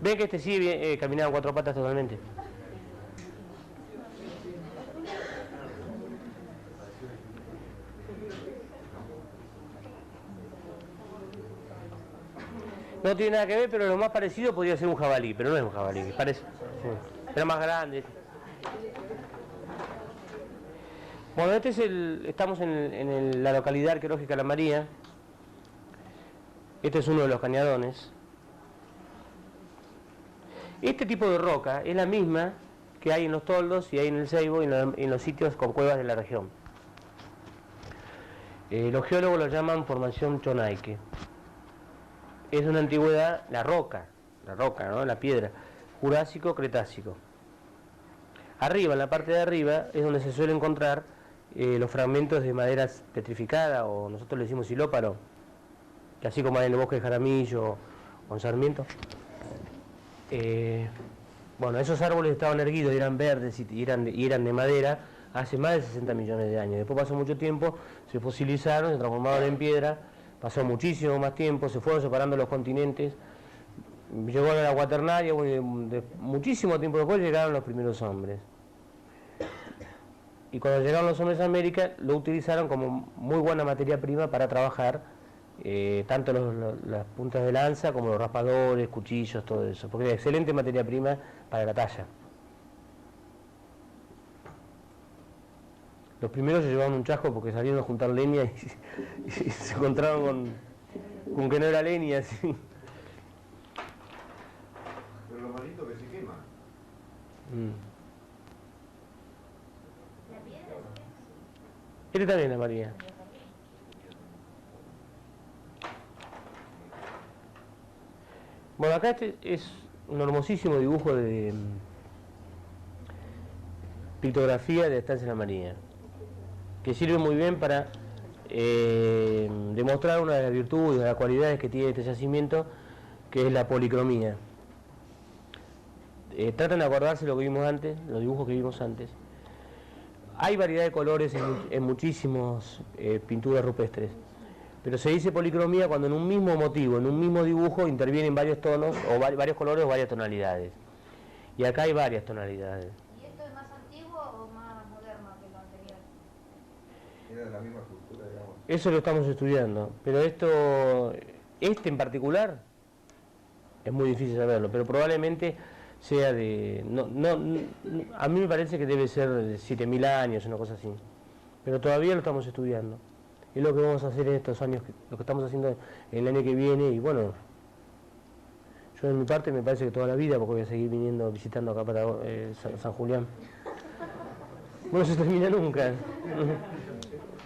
Ven que este sí caminaba en cuatro patas totalmente. No tiene nada que ver, pero lo más parecido podría ser un jabalí, pero no es un jabalí, parece. Sí. Era más grande. Bueno, este es estamos en la localidad arqueológica La María. Este es uno de los cañadones. Este tipo de roca es la misma que hay en los toldos y hay en el Seibo y en los sitios con cuevas de la región. Los geólogos lo llaman formación Chonaique. Es una antigüedad, la roca, ¿no? La piedra, Jurásico-Cretácico. Arriba, en la parte de arriba, es donde se suele encontrar los fragmentos de maderas petrificadas, o nosotros le decimos silóparo, que así como hay en el bosque de Jaramillo o en Sarmiento. Bueno, esos árboles estaban erguidos y eran verdes y eran de madera hace más de 60 millones de años. Después pasó mucho tiempo, se fosilizaron, se transformaron en piedra, pasó muchísimo más tiempo, se fueron separando los continentes, llegó a la cuaternaria, de muchísimo tiempo después llegaron los primeros hombres. Y cuando llegaron los hombres a América, lo utilizaron como muy buena materia prima para trabajar, tanto las puntas de lanza como los raspadores, cuchillos, todo eso, porque era excelente materia prima para la talla. Los primeros se llevaban un chasco porque salieron a juntar leña y se encontraron con que no era leña. ¿Sí? Pero lo malito que se quema. Este también es María. Bueno, acá este es un hermosísimo dibujo de pictografía de Estancia La Marina, que sirve muy bien para demostrar una de las virtudes, de las cualidades que tiene este yacimiento, que es la policromía. Tratan de acordarse lo que vimos antes, los dibujos que vimos antes. Hay variedad de colores en muchísimas pinturas rupestres, pero se dice policromía cuando en un mismo motivo, en un mismo dibujo, intervienen varios tonos, o varios colores o varias tonalidades. Y acá hay varias tonalidades. ¿Y esto es más antiguo o más moderno que lo anterior? Era de la misma cultura, digamos. Eso lo estamos estudiando, pero este en particular, es muy difícil saberlo, pero probablemente sea de... a mí me parece que debe ser de 7.000 años, una cosa así. Pero todavía lo estamos estudiando. Es lo que vamos a hacer en estos años, lo que estamos haciendo el año que viene, y bueno, yo en mi parte me parece que toda la vida, porque voy a seguir viniendo, visitando acá para San Julián. Bueno, se termina nunca.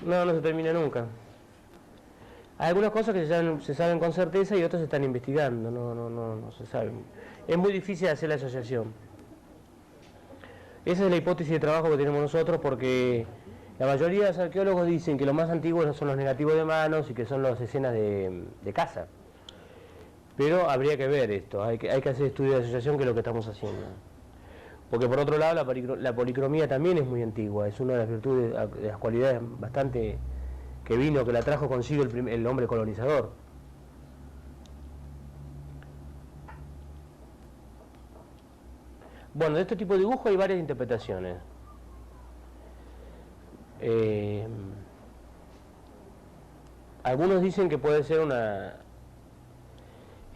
No se termina nunca. Hay algunas cosas que se saben con certeza y otras se están investigando, no se saben. Es muy difícil hacer la asociación. Esa es la hipótesis de trabajo que tenemos nosotros, porque la mayoría de los arqueólogos dicen que lo más antiguo son los negativos de manos y que son las escenas de caza. Pero habría que ver esto, hay que hacer estudios de asociación, que es lo que estamos haciendo. Porque por otro lado la policromía también es muy antigua, es una de las virtudes, de las cualidades bastante que la trajo consigo el hombre colonizador. Bueno, de este tipo de dibujo hay varias interpretaciones. Algunos dicen que puede ser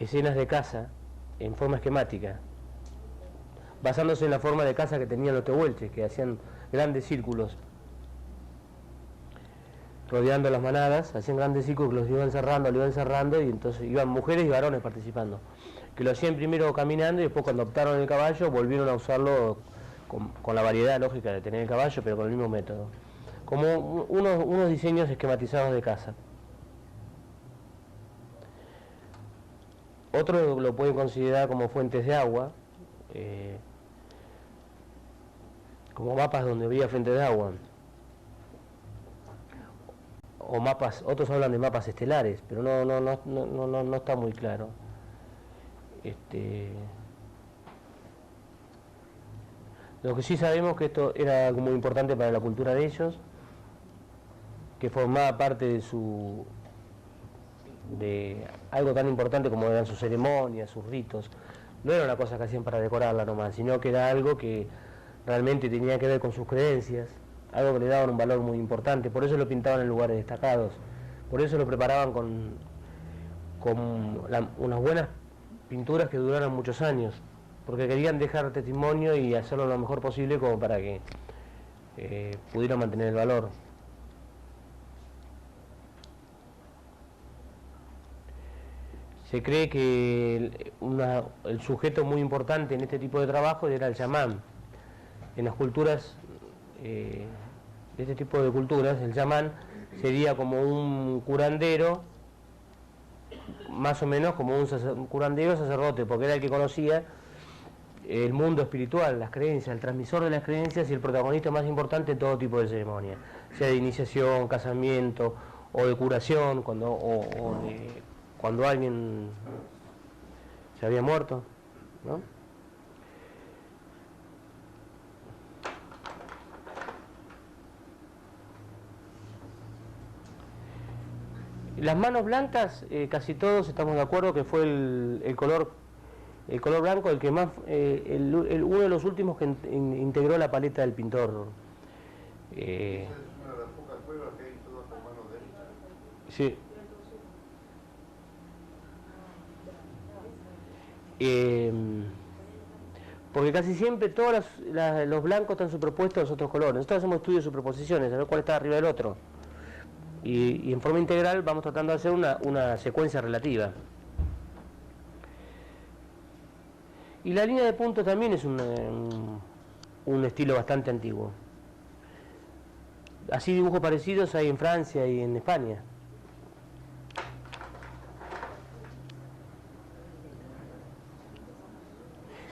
escenas de caza en forma esquemática, basándose en la forma de caza que tenían los tehuelches, que hacían grandes círculos rodeando las manadas, hacían grandes círculos que los iban cerrando, y entonces iban mujeres y varones participando, que lo hacían primero caminando y después, cuando optaron el caballo, volvieron a usarlo con la variedad lógica de tener el caballo, pero con el mismo método, como unos diseños esquematizados de caza. Otros lo pueden considerar como fuentes de agua, como mapas donde había fuentes de agua, o mapas. Otros hablan de mapas estelares, pero no está muy claro. Lo que sí sabemos es que esto era algo muy importante para la cultura de ellos, que formaba parte de algo tan importante como eran sus ceremonias, sus ritos. No era una cosa que hacían para decorarla nomás, sino que era algo que realmente tenía que ver con sus creencias, algo que le daban un valor muy importante. Por eso lo pintaban en lugares destacados, por eso lo preparaban con unas buenas pinturas que duraran muchos años, porque querían dejar testimonio y hacerlo lo mejor posible como para que pudieran mantener el valor. Se cree que el sujeto muy importante en este tipo de trabajo era el chamán. En las culturas, de este tipo de culturas, el chamán sería como un curandero, más o menos como un curandero sacerdote, porque era el que conocía el mundo espiritual, las creencias, el transmisor de las creencias y el protagonista más importante en todo tipo de ceremonia, sea de iniciación, casamiento o de curación, cuando alguien se había muerto, ¿no? Las manos blancas, casi todos estamos de acuerdo que fue el color blanco el que más, uno de los últimos que integró la paleta del pintor. Es una de las pocas cuevas que hay todas con manos derechas. Sí. Porque casi siempre todos los blancos están superpuestos a los otros colores. Nosotros hacemos estudios de superposiciones, a ver cuál está arriba del otro. Y en forma integral vamos tratando de hacer una secuencia relativa. Y la línea de puntos también es un estilo bastante antiguo. Así dibujos parecidos hay en Francia y en España.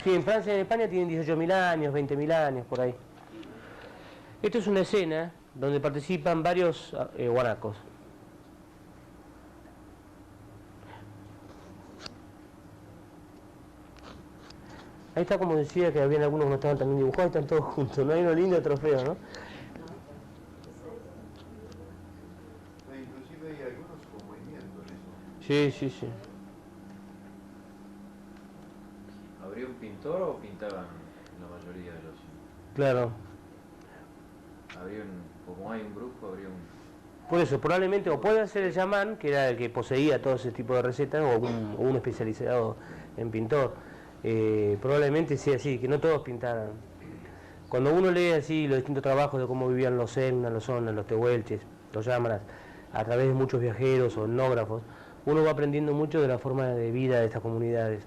Sí, en Francia y en España tienen 18.000 años, 20.000 años, por ahí. Esto es una escena donde participan varios guanacos. Ahí está, como decía, que habían algunos que no estaban también dibujados, están todos juntos, no hay uno lindo y otro feo, ¿no? Inclusive hay algunos con movimiento en eso. Sí, sí, sí. ¿Habría un pintor o pintaban la mayoría de los? Claro. Habría como hay un grupo, habría un... Por eso, probablemente, o puede ser el chamán, que era el que poseía todo ese tipo de recetas, o un especializado en pintor. Probablemente sea así, que no todos pintaran. Cuando uno lee así los distintos trabajos de cómo vivían los Selknam, los Onas, los Tehuelches, los Yámanas, a través de muchos viajeros o etnógrafos, uno va aprendiendo mucho de la forma de vida de estas comunidades.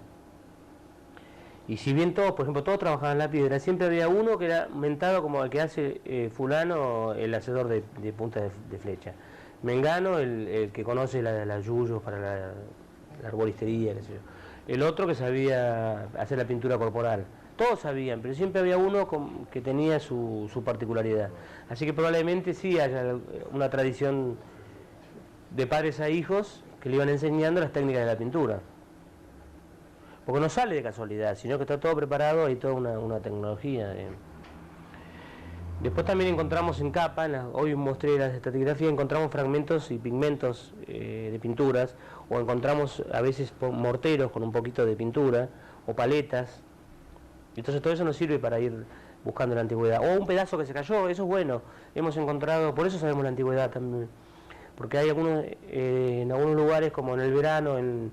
Y si bien todos, por ejemplo, todos trabajaban la piedra, siempre había uno que era mentado como el que hace fulano, el hacedor de punta de flecha. Mengano, el que conoce las yuyos para la arboristería, qué sé yo. El otro que sabía hacer la pintura corporal. Todos sabían, pero siempre había uno que tenía su particularidad. Así que probablemente sí haya una tradición de padres a hijos que le iban enseñando las técnicas de la pintura. Porque no sale de casualidad, sino que está todo preparado, hay toda una tecnología. Después también encontramos en capa, hoy mostré las estratigrafías, encontramos fragmentos y pigmentos de pinturas, o encontramos a veces morteros con un poquito de pintura, o paletas. Entonces todo eso nos sirve para ir buscando la antigüedad. O un pedazo que se cayó, eso es bueno. Hemos encontrado, por eso sabemos la antigüedad también. Porque hay algunos, en algunos lugares, como en el verano, en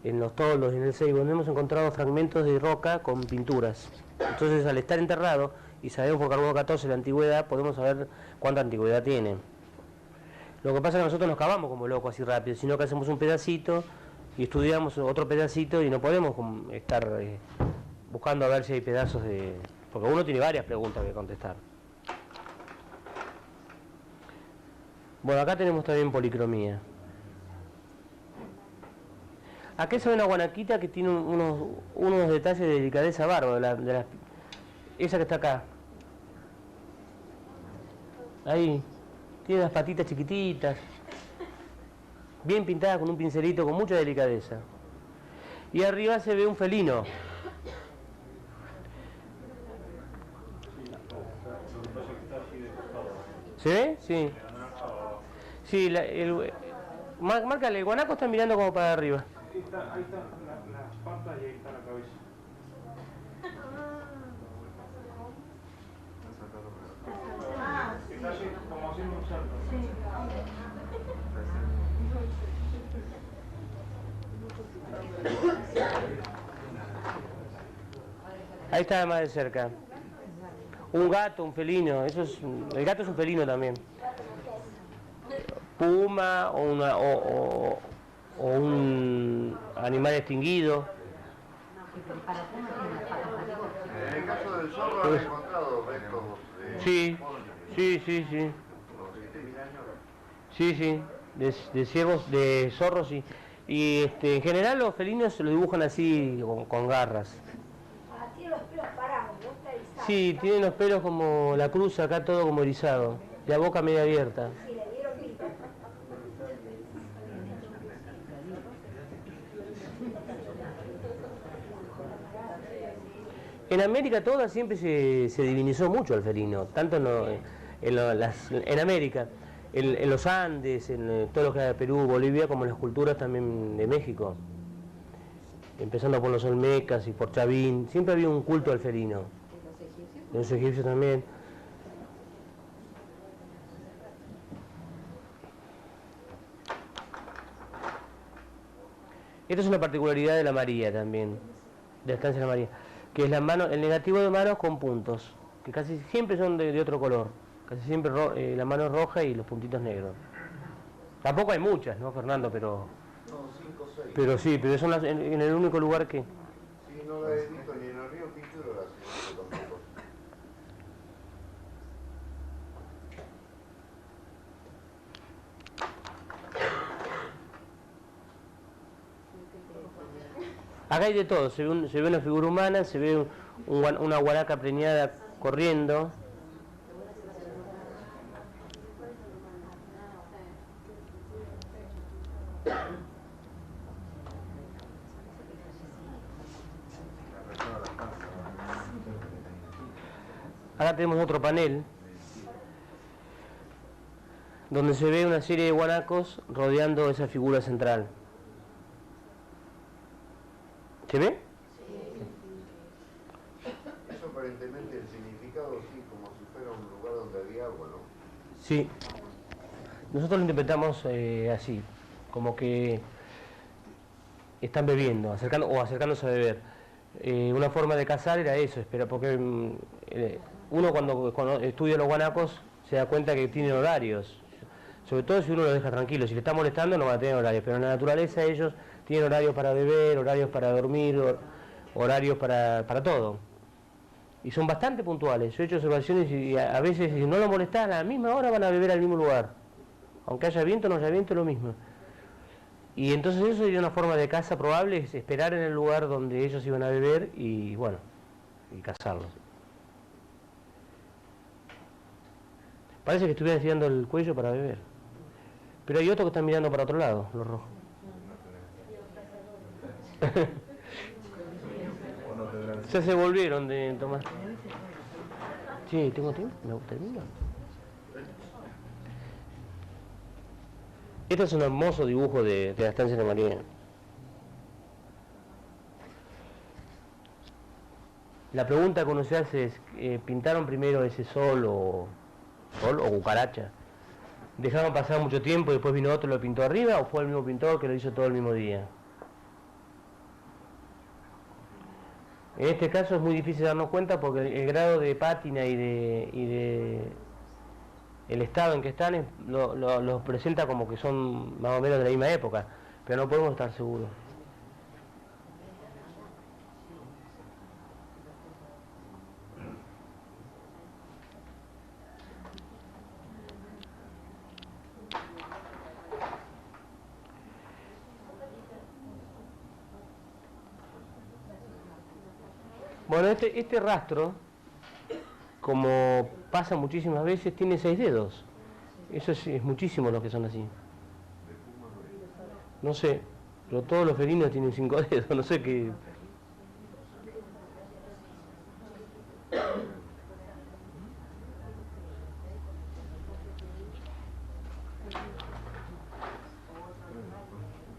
los toldos, en el Seibo, donde hemos encontrado fragmentos de roca con pinturas. Entonces, al estar enterrado, y sabemos por carbono 14 la antigüedad, podemos saber cuánta antigüedad tiene. Lo que pasa es que nosotros nos cavamos como locos así rápido, sino que hacemos un pedacito y estudiamos otro pedacito y no podemos estar buscando a ver si hay pedazos de... Porque uno tiene varias preguntas que contestar. Bueno, acá tenemos también policromía. Acá se ve una guanaquita que tiene unos detalles de delicadeza bárbaro, esa que está acá. Ahí, tiene las patitas chiquititas, bien pintadas con un pincelito, con mucha delicadeza. Y arriba se ve un felino. ¿Se ve? Sí. Sí, márcale, el guanaco está mirando como para arriba. Ahí están las patas y ahí está la cabeza. Está así, como haciendo un salto. Ahí está más de cerca. Un gato, un felino, el gato es un felino también. Puma o un animal extinguido. En el caso del zorro han encontrado restos de... Sí. Sí, de ciervos, de zorros, sí. Y en general los felinos se lo dibujan así, con garras. Tiene los pelos parados, ¿no? Está erizado. Sí, tienen los pelos como la cruz acá, todo como erizado. La boca media abierta. Sí, le dieron grito. En América toda siempre se divinizó mucho el felino, tanto en América, en los Andes, en todo lo que era Perú, Bolivia, como en las culturas también de México. Empezando por los olmecas y por Chavín, siempre había un culto al felino. En los egipcios también. Esta es una particularidad de la María también, de la estancia de la María, que es el negativo de manos con puntos, que casi siempre son de otro color, casi siempre la mano es roja y los puntitos negros. Tampoco hay muchas, ¿no, Fernando? Pero sí, pero son en el único lugar que... Sí, no la he visto ni en el río Pintura, tampoco. Acá hay de todo, se ve una figura humana, se ve una guaraca preñada corriendo. acá tenemos otro panel donde se ve una serie de guanacos rodeando esa figura central. ¿Se ve? Eso aparentemente el significado sí, como si fuera un lugar donde había agua, ¿no? Sí. Nosotros lo interpretamos así, como que están bebiendo, acercándose a beber. Una forma de cazar era eso, porque uno cuando estudia los guanacos se da cuenta que tienen horarios, sobre todo si uno los deja tranquilos. Si le está molestando no va a tener horarios, pero en la naturaleza ellos tienen horarios para beber, horarios para dormir, horarios para todo. Y son bastante puntuales. Yo he hecho observaciones y a veces si no lo molestan a la misma hora van a beber al mismo lugar. Aunque haya viento o no haya viento, lo mismo. Y entonces eso sería una forma de caza probable, es esperar en el lugar donde ellos iban a beber y bueno, y cazarlos. Parece que estuvieran estirando el cuello para beber. Pero hay otros que están mirando para otro lado, los rojos. Ya se volvieron de tomar. Sí, tengo tiempo, me termino. Este es un hermoso dibujo de la estancia de María. La pregunta a conocerse es, ¿pintaron primero ese sol o cucaracha? ¿Dejaron pasar mucho tiempo y después vino otro y lo pintó arriba o fue el mismo pintor que lo hizo todo el mismo día? En este caso es muy difícil darnos cuenta porque el grado de pátina y de el estado en que están los presenta como que son más o menos de la misma época, pero no podemos estar seguros. Bueno, este rastro, como pasa muchísimas veces, tiene 6 dedos. Eso es muchísimo los que son así. No sé, pero todos los felinos tienen 5 dedos, no sé qué.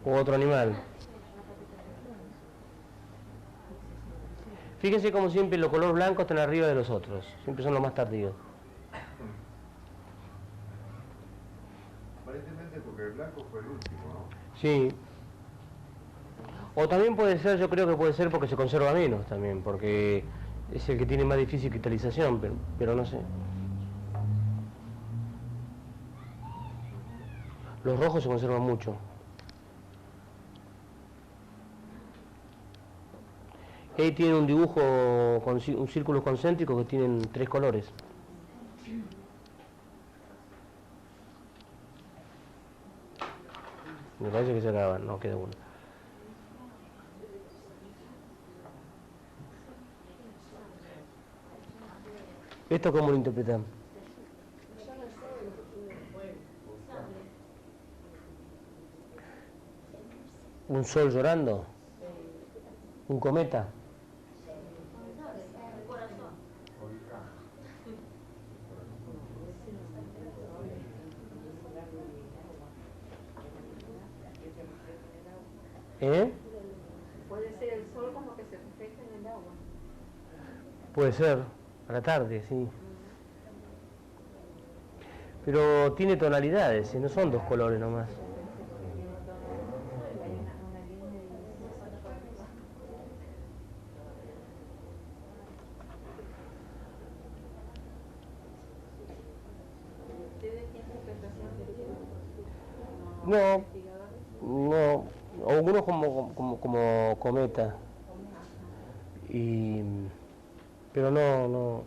O otro animal. Fíjense como siempre los colores blancos están arriba de los otros, siempre son los más tardíos. Aparentemente porque el blanco fue el último, ¿no? Sí. O también puede ser, yo creo que puede ser porque se conserva menos también, porque es el que tiene más difícil cristalización, pero no sé. Los rojos se conservan mucho. Ahí tiene un dibujo con un círculo concéntrico que tienen 3 colores. Me parece que se acaban, no queda uno. ¿Esto cómo lo interpretan? ¿Un sol llorando? ¿Un cometa? Puede ser el sol como que se refleja en el agua. Puede ser, a la tarde, sí. Pero tiene tonalidades, no son 2 colores nomás. No, algunos como cometa, pero no.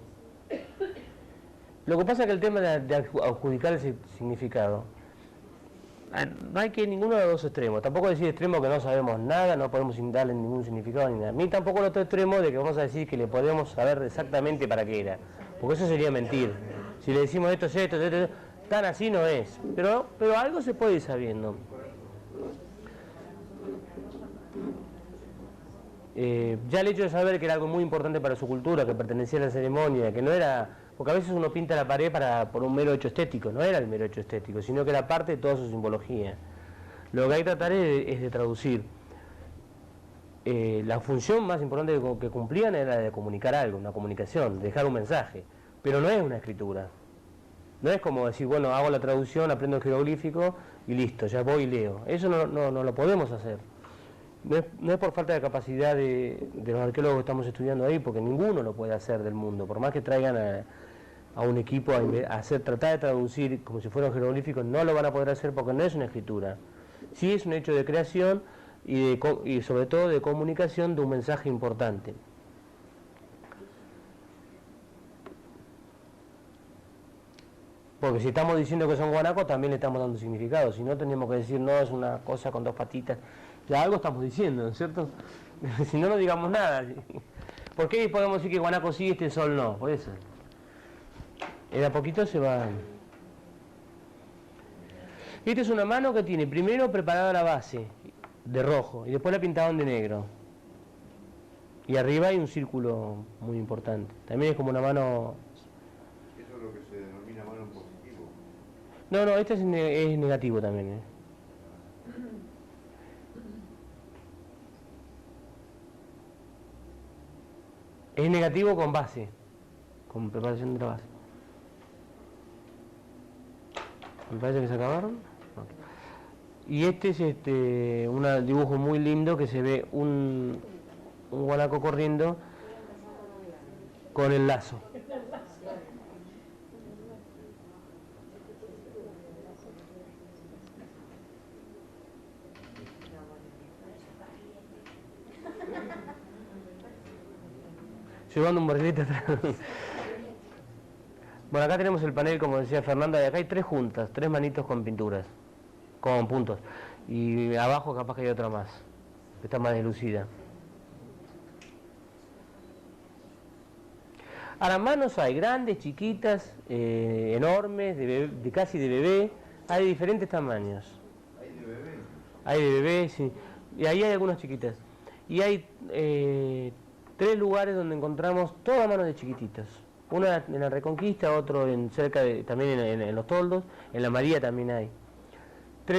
Lo que pasa es que el tema de adjudicar ese significado, no hay que ir ninguno de los dos extremos, tampoco decir extremo que no sabemos nada, no podemos darle ningún significado ni nada, ni tampoco el otro extremo de que vamos a decir que le podemos saber exactamente para qué era, porque eso sería mentir. Si le decimos esto es esto, tan así no es, pero algo se puede ir sabiendo. Ya el hecho de saber que era algo muy importante para su cultura, que pertenecía a la ceremonia, que no era... Porque a veces uno pinta la pared por un mero hecho estético, no era el mero hecho estético, sino que era parte de toda su simbología. Lo que hay que tratar es de traducir. La función más importante que cumplían era la de comunicar algo, una comunicación, dejar un mensaje, pero no es una escritura. No es como decir, bueno, hago la traducción, aprendo el jeroglífico y listo, ya voy y leo. Eso no lo podemos hacer. No es por falta de capacidad de los arqueólogos que estamos estudiando ahí, porque ninguno lo puede hacer del mundo. Por más que traigan a un equipo a tratar de traducir como si fuera un jeroglífico, no lo van a poder hacer porque no es una escritura. Sí es un hecho de creación y sobre todo de comunicación de un mensaje importante. Porque si estamos diciendo que son guanacos, también le estamos dando significado. Si no, tendríamos que decir, no, es una cosa con dos patitas. Ya algo estamos diciendo, ¿no es cierto? Si no, no digamos nada. ¿Por qué podemos decir que guanaco sí y este sol no? Por eso. De a poquito se va... Esta es una mano que tiene primero preparada la base de rojo y después la pintaron de negro. Y arriba hay un círculo muy importante. También es como una mano... Eso es lo que se denomina mano en positivo. No, este es negativo también. Es negativo con base, con preparación de la base. Me parece que se acabaron. Y este es un dibujo muy lindo que se ve un guanaco corriendo con el lazo. Llevando un barrilete atrás. Bueno, acá tenemos el panel, como decía Fernanda, y acá hay tres juntas, tres manitos con pinturas, con puntos. Y abajo capaz que hay otra más, que está más deslucida. Ahora, manos hay grandes, chiquitas, enormes, casi de bebé, hay de diferentes tamaños. ¿Hay de bebé? Hay de bebé, sí. Y ahí hay algunas chiquitas. Y hay 3 lugares donde encontramos todas manos de chiquititos. Una en la Reconquista, otro también en Los Toldos, en la María también hay.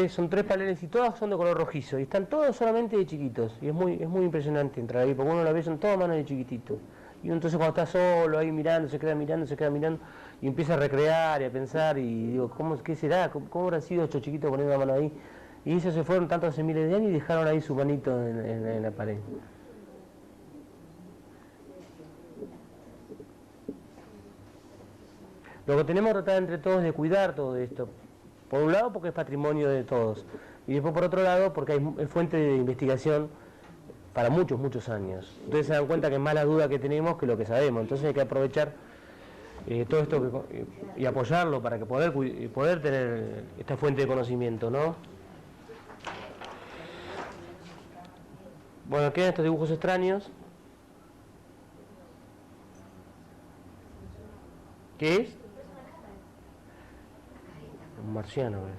Son 3 paneles y todas son de color rojizo y están todos solamente de chiquitos. Y es muy impresionante entrar ahí, porque uno la ve, son todas manos de chiquititos. Y uno entonces cuando está solo ahí mirando, se queda mirando y empieza a recrear y a pensar y digo, ¿qué será? ¿Cómo habrán sido estos chiquitos poniendo la mano ahí? Y ellos se fueron tanto hace miles de años y dejaron ahí su manito en la pared. Lo que tenemos que tratar entre todos es de cuidar todo esto. Por un lado porque es patrimonio de todos. Y después por otro lado porque es fuente de investigación para muchos años. Entonces se dan cuenta que es más la duda que tenemos que lo que sabemos. Entonces hay que aprovechar todo esto y apoyarlo para que poder tener esta fuente de conocimiento, ¿no? Bueno, quedan estos dibujos extraños. ¿Qué es? Un marciano, ¿ves?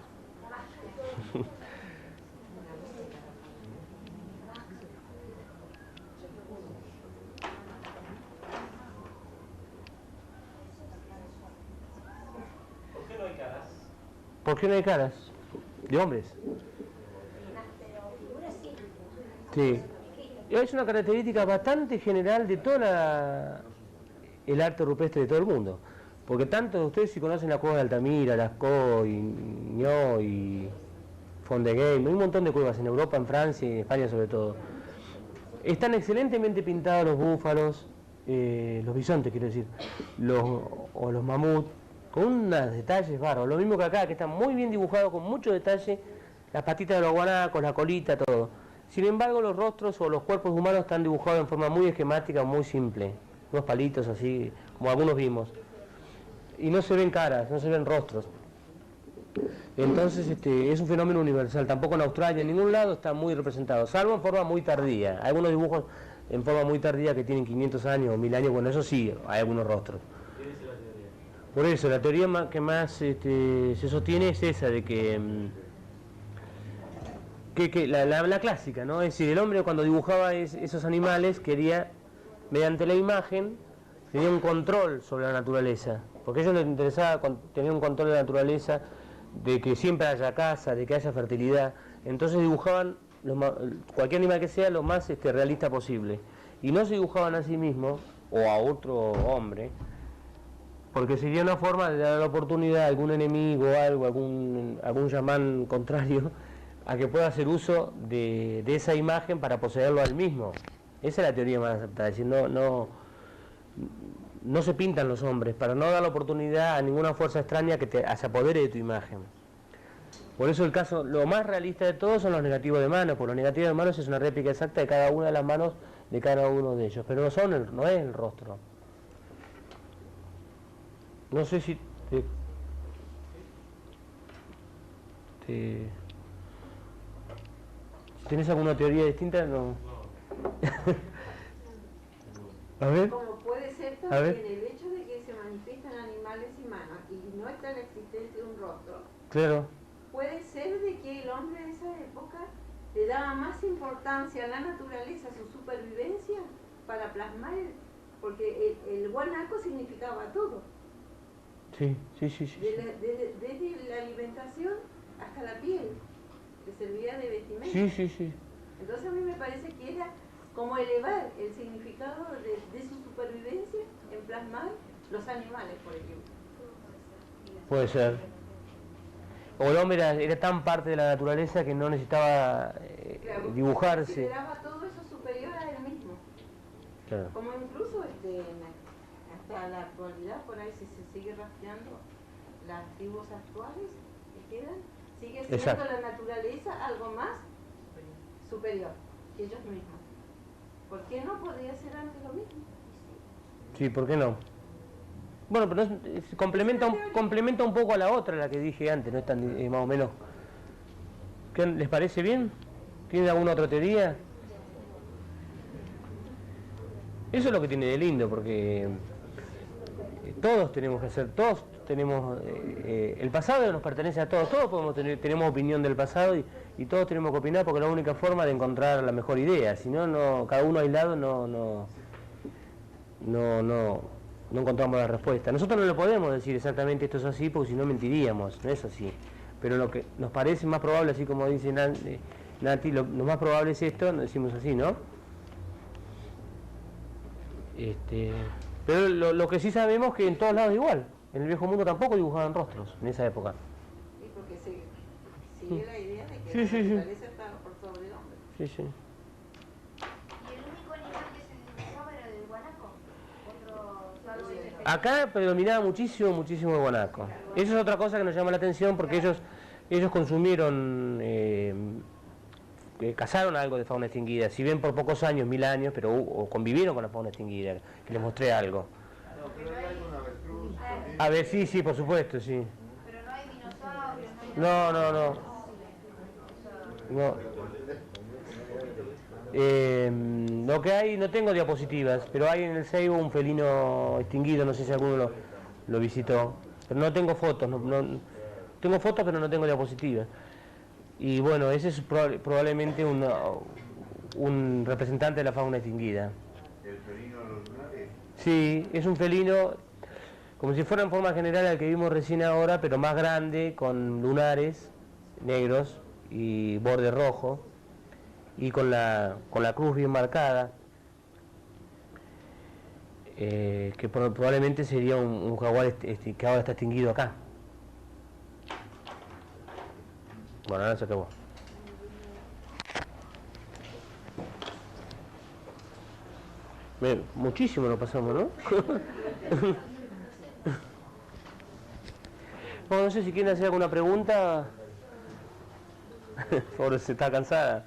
¿Por qué no hay caras? ¿Por qué no hay caras? ¿De hombres? Sí. Es una característica bastante general de toda el arte rupestre de todo el mundo. Porque tanto ustedes si conocen la cueva de Altamira, Lascaux, Ño y Fondegame, hay un montón de cuevas en Europa, en Francia y en España sobre todo. Están excelentemente pintados los búfalos, los bisontes quiero decir, o los mamuts, con unos detalles bárbaros. Lo mismo que acá, que están muy bien dibujados, con mucho detalle, las patitas de los guanacos, la colita, todo. Sin embargo, los rostros o los cuerpos humanos están dibujados en forma muy esquemática, muy simple. Unos palitos así, como algunos vimos. Y no se ven caras, no se ven rostros. Entonces es un fenómeno universal. Tampoco en Australia, en ningún lado está muy representado, salvo en forma muy tardía. Hay algunos dibujos en forma muy tardía que tienen 500 años o 1000 años, bueno, eso sí, hay algunos rostros. ¿Qué dice la teoría? Por eso, la teoría que más se sostiene es esa, de que La clásica, ¿no? Es decir, el hombre cuando dibujaba esos animales quería, mediante la imagen, tenía un control sobre la naturaleza, porque a ellos les interesaba tener un control de la naturaleza, de que siempre haya caza, de que haya fertilidad. Entonces dibujaban cualquier animal que sea lo más realista posible. Y no se dibujaban a sí mismos o a otro hombre, porque sería una forma de dar la oportunidad a algún enemigo o algo, algún chamán contrario, a que pueda hacer uso de esa imagen para poseerlo al mismo. Esa es la teoría más aceptada, es decir, no se pintan los hombres para no dar la oportunidad a ninguna fuerza extraña que se apodere de tu imagen. Por eso el caso, lo más realista de todos son los negativos de manos, porque los negativos de manos es una réplica exacta de cada una de las manos de cada uno de ellos, pero no es el rostro. No sé si ¿Tienes alguna teoría distinta? No. A ver. Como puede ser también el hecho de que se manifiestan animales y manos y no está la existencia de un rostro. Claro. Puede ser de que el hombre de esa época le daba más importancia a la naturaleza, a su supervivencia, para plasmar, porque el guanaco significaba todo. Sí. Desde la alimentación hasta la piel, que servía de vestimenta. Sí. Entonces a mí me parece que era como elevar el significado de su supervivencia en plasmar los animales, por ejemplo. Puede ser. O el hombre era tan parte de la naturaleza que no necesitaba dibujarse. Consideraba todo eso superior a él mismo. Claro. Como incluso hasta la actualidad, por ahí si se sigue rastreando las tribus actuales que quedan, sigue siendo Exacto. la naturaleza algo más superior que ellos mismos. ¿Por qué no podría ser antes lo mismo? Sí, ¿por qué no? Bueno, pero complementa un poco a la otra, la que dije antes, ¿no? Es tan, más o menos. ¿Qué, les parece bien? ¿Tienen alguna otra teoría? Eso es lo que tiene de lindo, porque todos tenemos que hacer, todos tenemos, el pasado nos pertenece a todos tenemos opinión del pasado y todos tenemos que opinar, porque es la única forma de encontrar la mejor idea. Si no, cada uno aislado no encontramos la respuesta. Nosotros no le podemos decir exactamente esto es así, porque si no mentiríamos, no es así. Pero lo que nos parece más probable, así como dice Nati, lo más probable es esto, decimos así, ¿no? Pero lo que sí sabemos es que en todos lados igual. En el viejo mundo tampoco dibujaban rostros en esa época. Sí, porque sigue la idea de que la naturaleza está por sobre el hombre. Sí. ¿Y el único animal que se dibujaba era el guanaco? Acá predominaba muchísimo el guanaco. Eso es otra cosa que nos llama la atención, porque ellos consumieron, cazaron algo de fauna extinguida, si bien por pocos años, 1000 años, pero convivieron con la fauna extinguida, que les mostré algo. A ver, sí, por supuesto, sí. Pero no hay dinosaurios, No. Lo que hay, no tengo diapositivas, pero hay en el Seibo un felino extinguido, no sé si alguno lo visitó, pero no tengo fotos, tengo fotos pero no tengo diapositivas. Y bueno, ese es probablemente un representante de la fauna extinguida. ¿El felino de los lunares? Sí, es un felino como si fuera en forma general al que vimos recién ahora, pero más grande, con lunares negros y borde rojo, y con la cruz bien marcada, que probablemente sería un jaguar que ahora está extinguido acá. Bueno, ahora se acabó. Muchísimo lo pasamos, ¿no? Bueno, no sé si quieren hacer alguna pregunta. Pobre, se está cansada.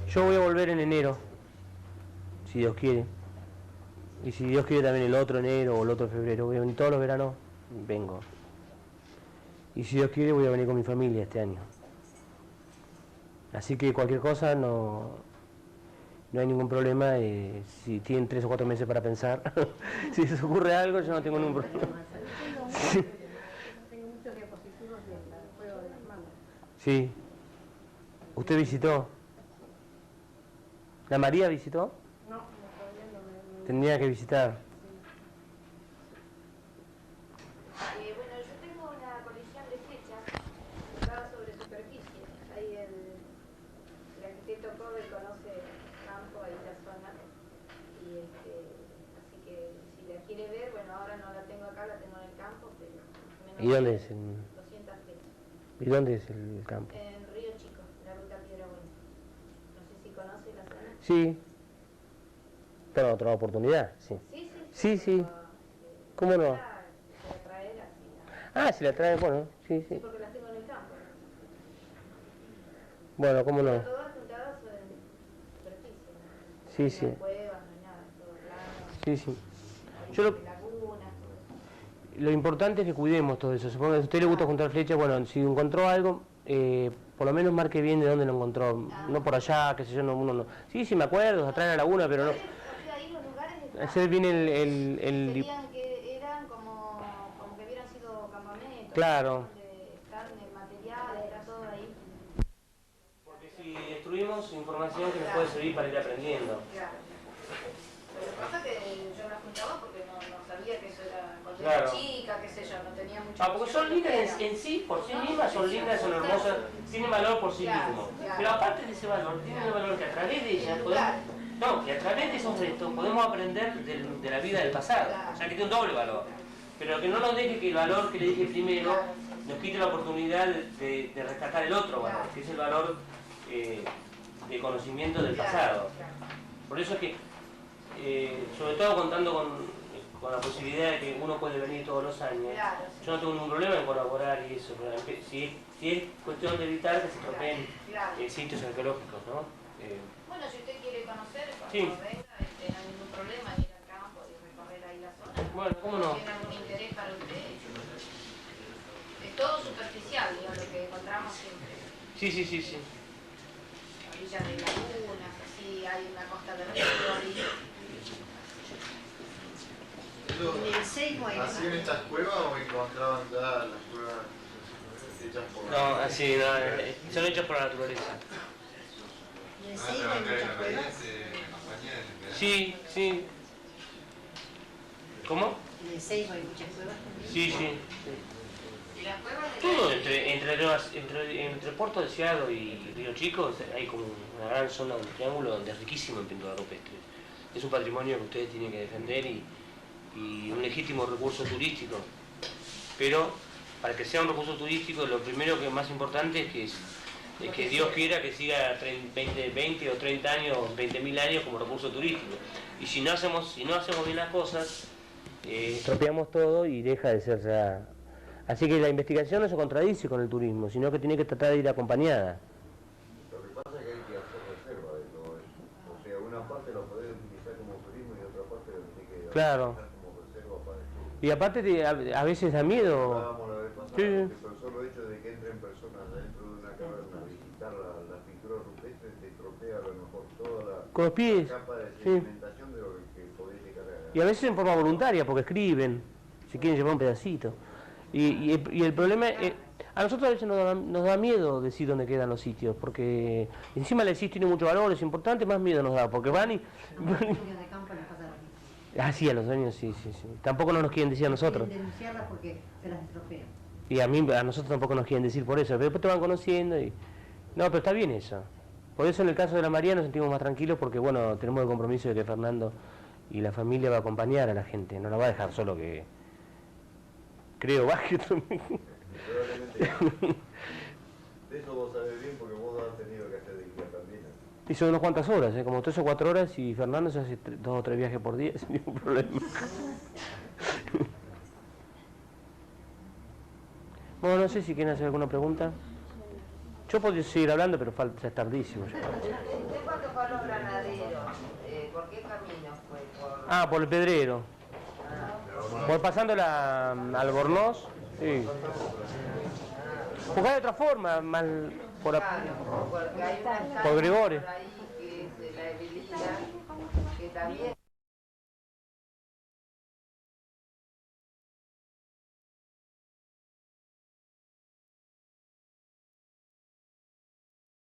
Yo voy a volver en enero, si Dios quiere. Y si Dios quiere también el otro enero o el otro febrero. Voy a venir todos los veranos, vengo. Y si Dios quiere voy a venir con mi familia este año. Así que cualquier cosa no... no hay ningún problema, si tienen 3 o 4 meses para pensar, si les ocurre algo yo no tengo ningún problema. Sí. Tengo muchos diapositivos de la cueva de las manos. Sí. ¿Usted visitó? ¿La María visitó? No, todavía no me... Tendría que visitar. Bueno, yo tengo una colección de flechas ubicadas sobre superficie. Ahí el arquitecto Kobe conoce el campo, ahí la zona. Y así que si la quiere ver, bueno, ahora no la tengo acá, la tengo en el campo, pero más o menos ¿Y dónde es? 200 flechas. ¿Y dónde es el campo? En Río Chico, la ruta Piedra Buena. No sé si conoce la zona. Sí. Pero otra oportunidad, sí. Sí. ¿Cómo no? Ah, si la trae, bueno, sí. Sí, porque las tengo en el campo. Bueno, ¿cómo no? Todas juntadas en superficie. Sí. No hay cuevas, no hay nada, todo plano. Sí. Yo lo importante es que cuidemos todo eso. Supongo que a usted le gusta juntar flechas, bueno, si encontró algo, por lo menos marque bien de dónde lo encontró. No por allá, qué sé yo, uno no. Sí, me acuerdo, atrás de la laguna, pero no. Ahí los lugares Hacer bien serían que eran como que hubieran sido campamentos. Claro. De carne, materiales, era todo ahí. Porque si destruimos información que nos puede servir para ir aprendiendo. Claro. Lo que pasa es que yo me juntaba porque no sabía que eso era cuando Claro. era chica, qué sé yo, no tenía mucha Porque son lindas en sí, por sí mismas, son lindas, son hermosas, tienen valor por sí mismo. Pero aparte de ese valor, tienen el valor que a través de ellas podemos... No, que a través de esos restos podemos aprender de la vida del pasado. O sea, que tiene un doble valor. Pero que no nos deje que el valor que le dije primero nos quite la oportunidad de rescatar el otro valor, que es el valor de conocimiento del pasado. Por eso es que, sobre todo contando con la posibilidad de que uno puede venir todos los años, yo no tengo ningún problema en colaborar y eso, pero si es cuestión de evitar que se tropeen sitios arqueológicos, ¿no? Bueno, si usted quiere conocer, cuando Sí. venga, no hay ningún problema en ir al campo y recorrer ahí la zona. Bueno, ¿cómo no? ¿Tiene algún interés para usted? Es todo superficial, digo, lo que encontramos siempre. Sí. Orillas de lagunas, así, hay una costa de río. ¿Hacían estas cuevas o encontraban ya las cuevas hechas por No, así, no, son hechos por la naturaleza. ¿En el Seibo hay muchas cuevas? Sí. ¿Cómo? ¿En el Seibo hay muchas cuevas también? Sí. ¿Y las cuevas de Todo, entre Puerto Deseado y Río Chico hay como una gran zona, un triángulo donde es riquísimo en pintura rupestre. Es un patrimonio que ustedes tienen que defender y un legítimo recurso turístico. Pero para que sea un recurso turístico, lo primero que es más importante es que Dios quiera que siga 20 o 30 años, 20.000 años como recurso turístico. Y si no hacemos bien las cosas, estropeamos todo y deja de ser ya. Así que la investigación no se contradice con el turismo, sino que tiene que tratar de ir acompañada. Lo que pasa es que hay que hacer reserva de todo eso. O sea, una parte lo podés utilizar como turismo y otra parte lo tenés que Claro. utilizar como reserva para el turismo. Y aparte a veces da miedo. Hablábamos la vez pasada, Sí. que por el solo hecho de que entren personas dentro de una caverna a visitar la pintura rupestre te estropea a lo mejor toda Con los pies. la capa de Sí. sedimentación de lo que podés llegar a... Y a veces en forma voluntaria, porque escriben, si quieren llevar un pedacito. Y el problema es, a nosotros a veces nos da miedo decir dónde quedan los sitios, porque encima el sitio tiene mucho valor, es importante, más miedo nos da, porque van y... De campo les pasa lo mismo. Ah, sí, a los dueños sí. Tampoco no nos quieren decir a nosotros. Quieren denunciarlas porque se las estropean. Y a nosotros tampoco nos quieren decir por eso, pero después te van conociendo y... No, pero está bien eso. Por eso en el caso de la María nos sentimos más tranquilos porque, bueno, tenemos el compromiso de que Fernando y la familia va a acompañar a la gente, no la va a dejar solo que... Creo, baje también. De eso vos sabés bien porque vos has tenido que hacer de guía también. Hizo unas cuantas horas, como 3 o 4 horas y Fernando se hace 2 o 3 viajes por día sin ningún problema. Bueno, no sé si quieren hacer alguna pregunta. Yo podría seguir hablando, pero ya es tardísimo. ¿Usted cuándo fue a los granaderos? ¿Por qué camino fue? Por el Pedrero. Por pasando al Bornoz, sí. Porque hay otra forma, por Gregorio. Por ahí que es la habilidad también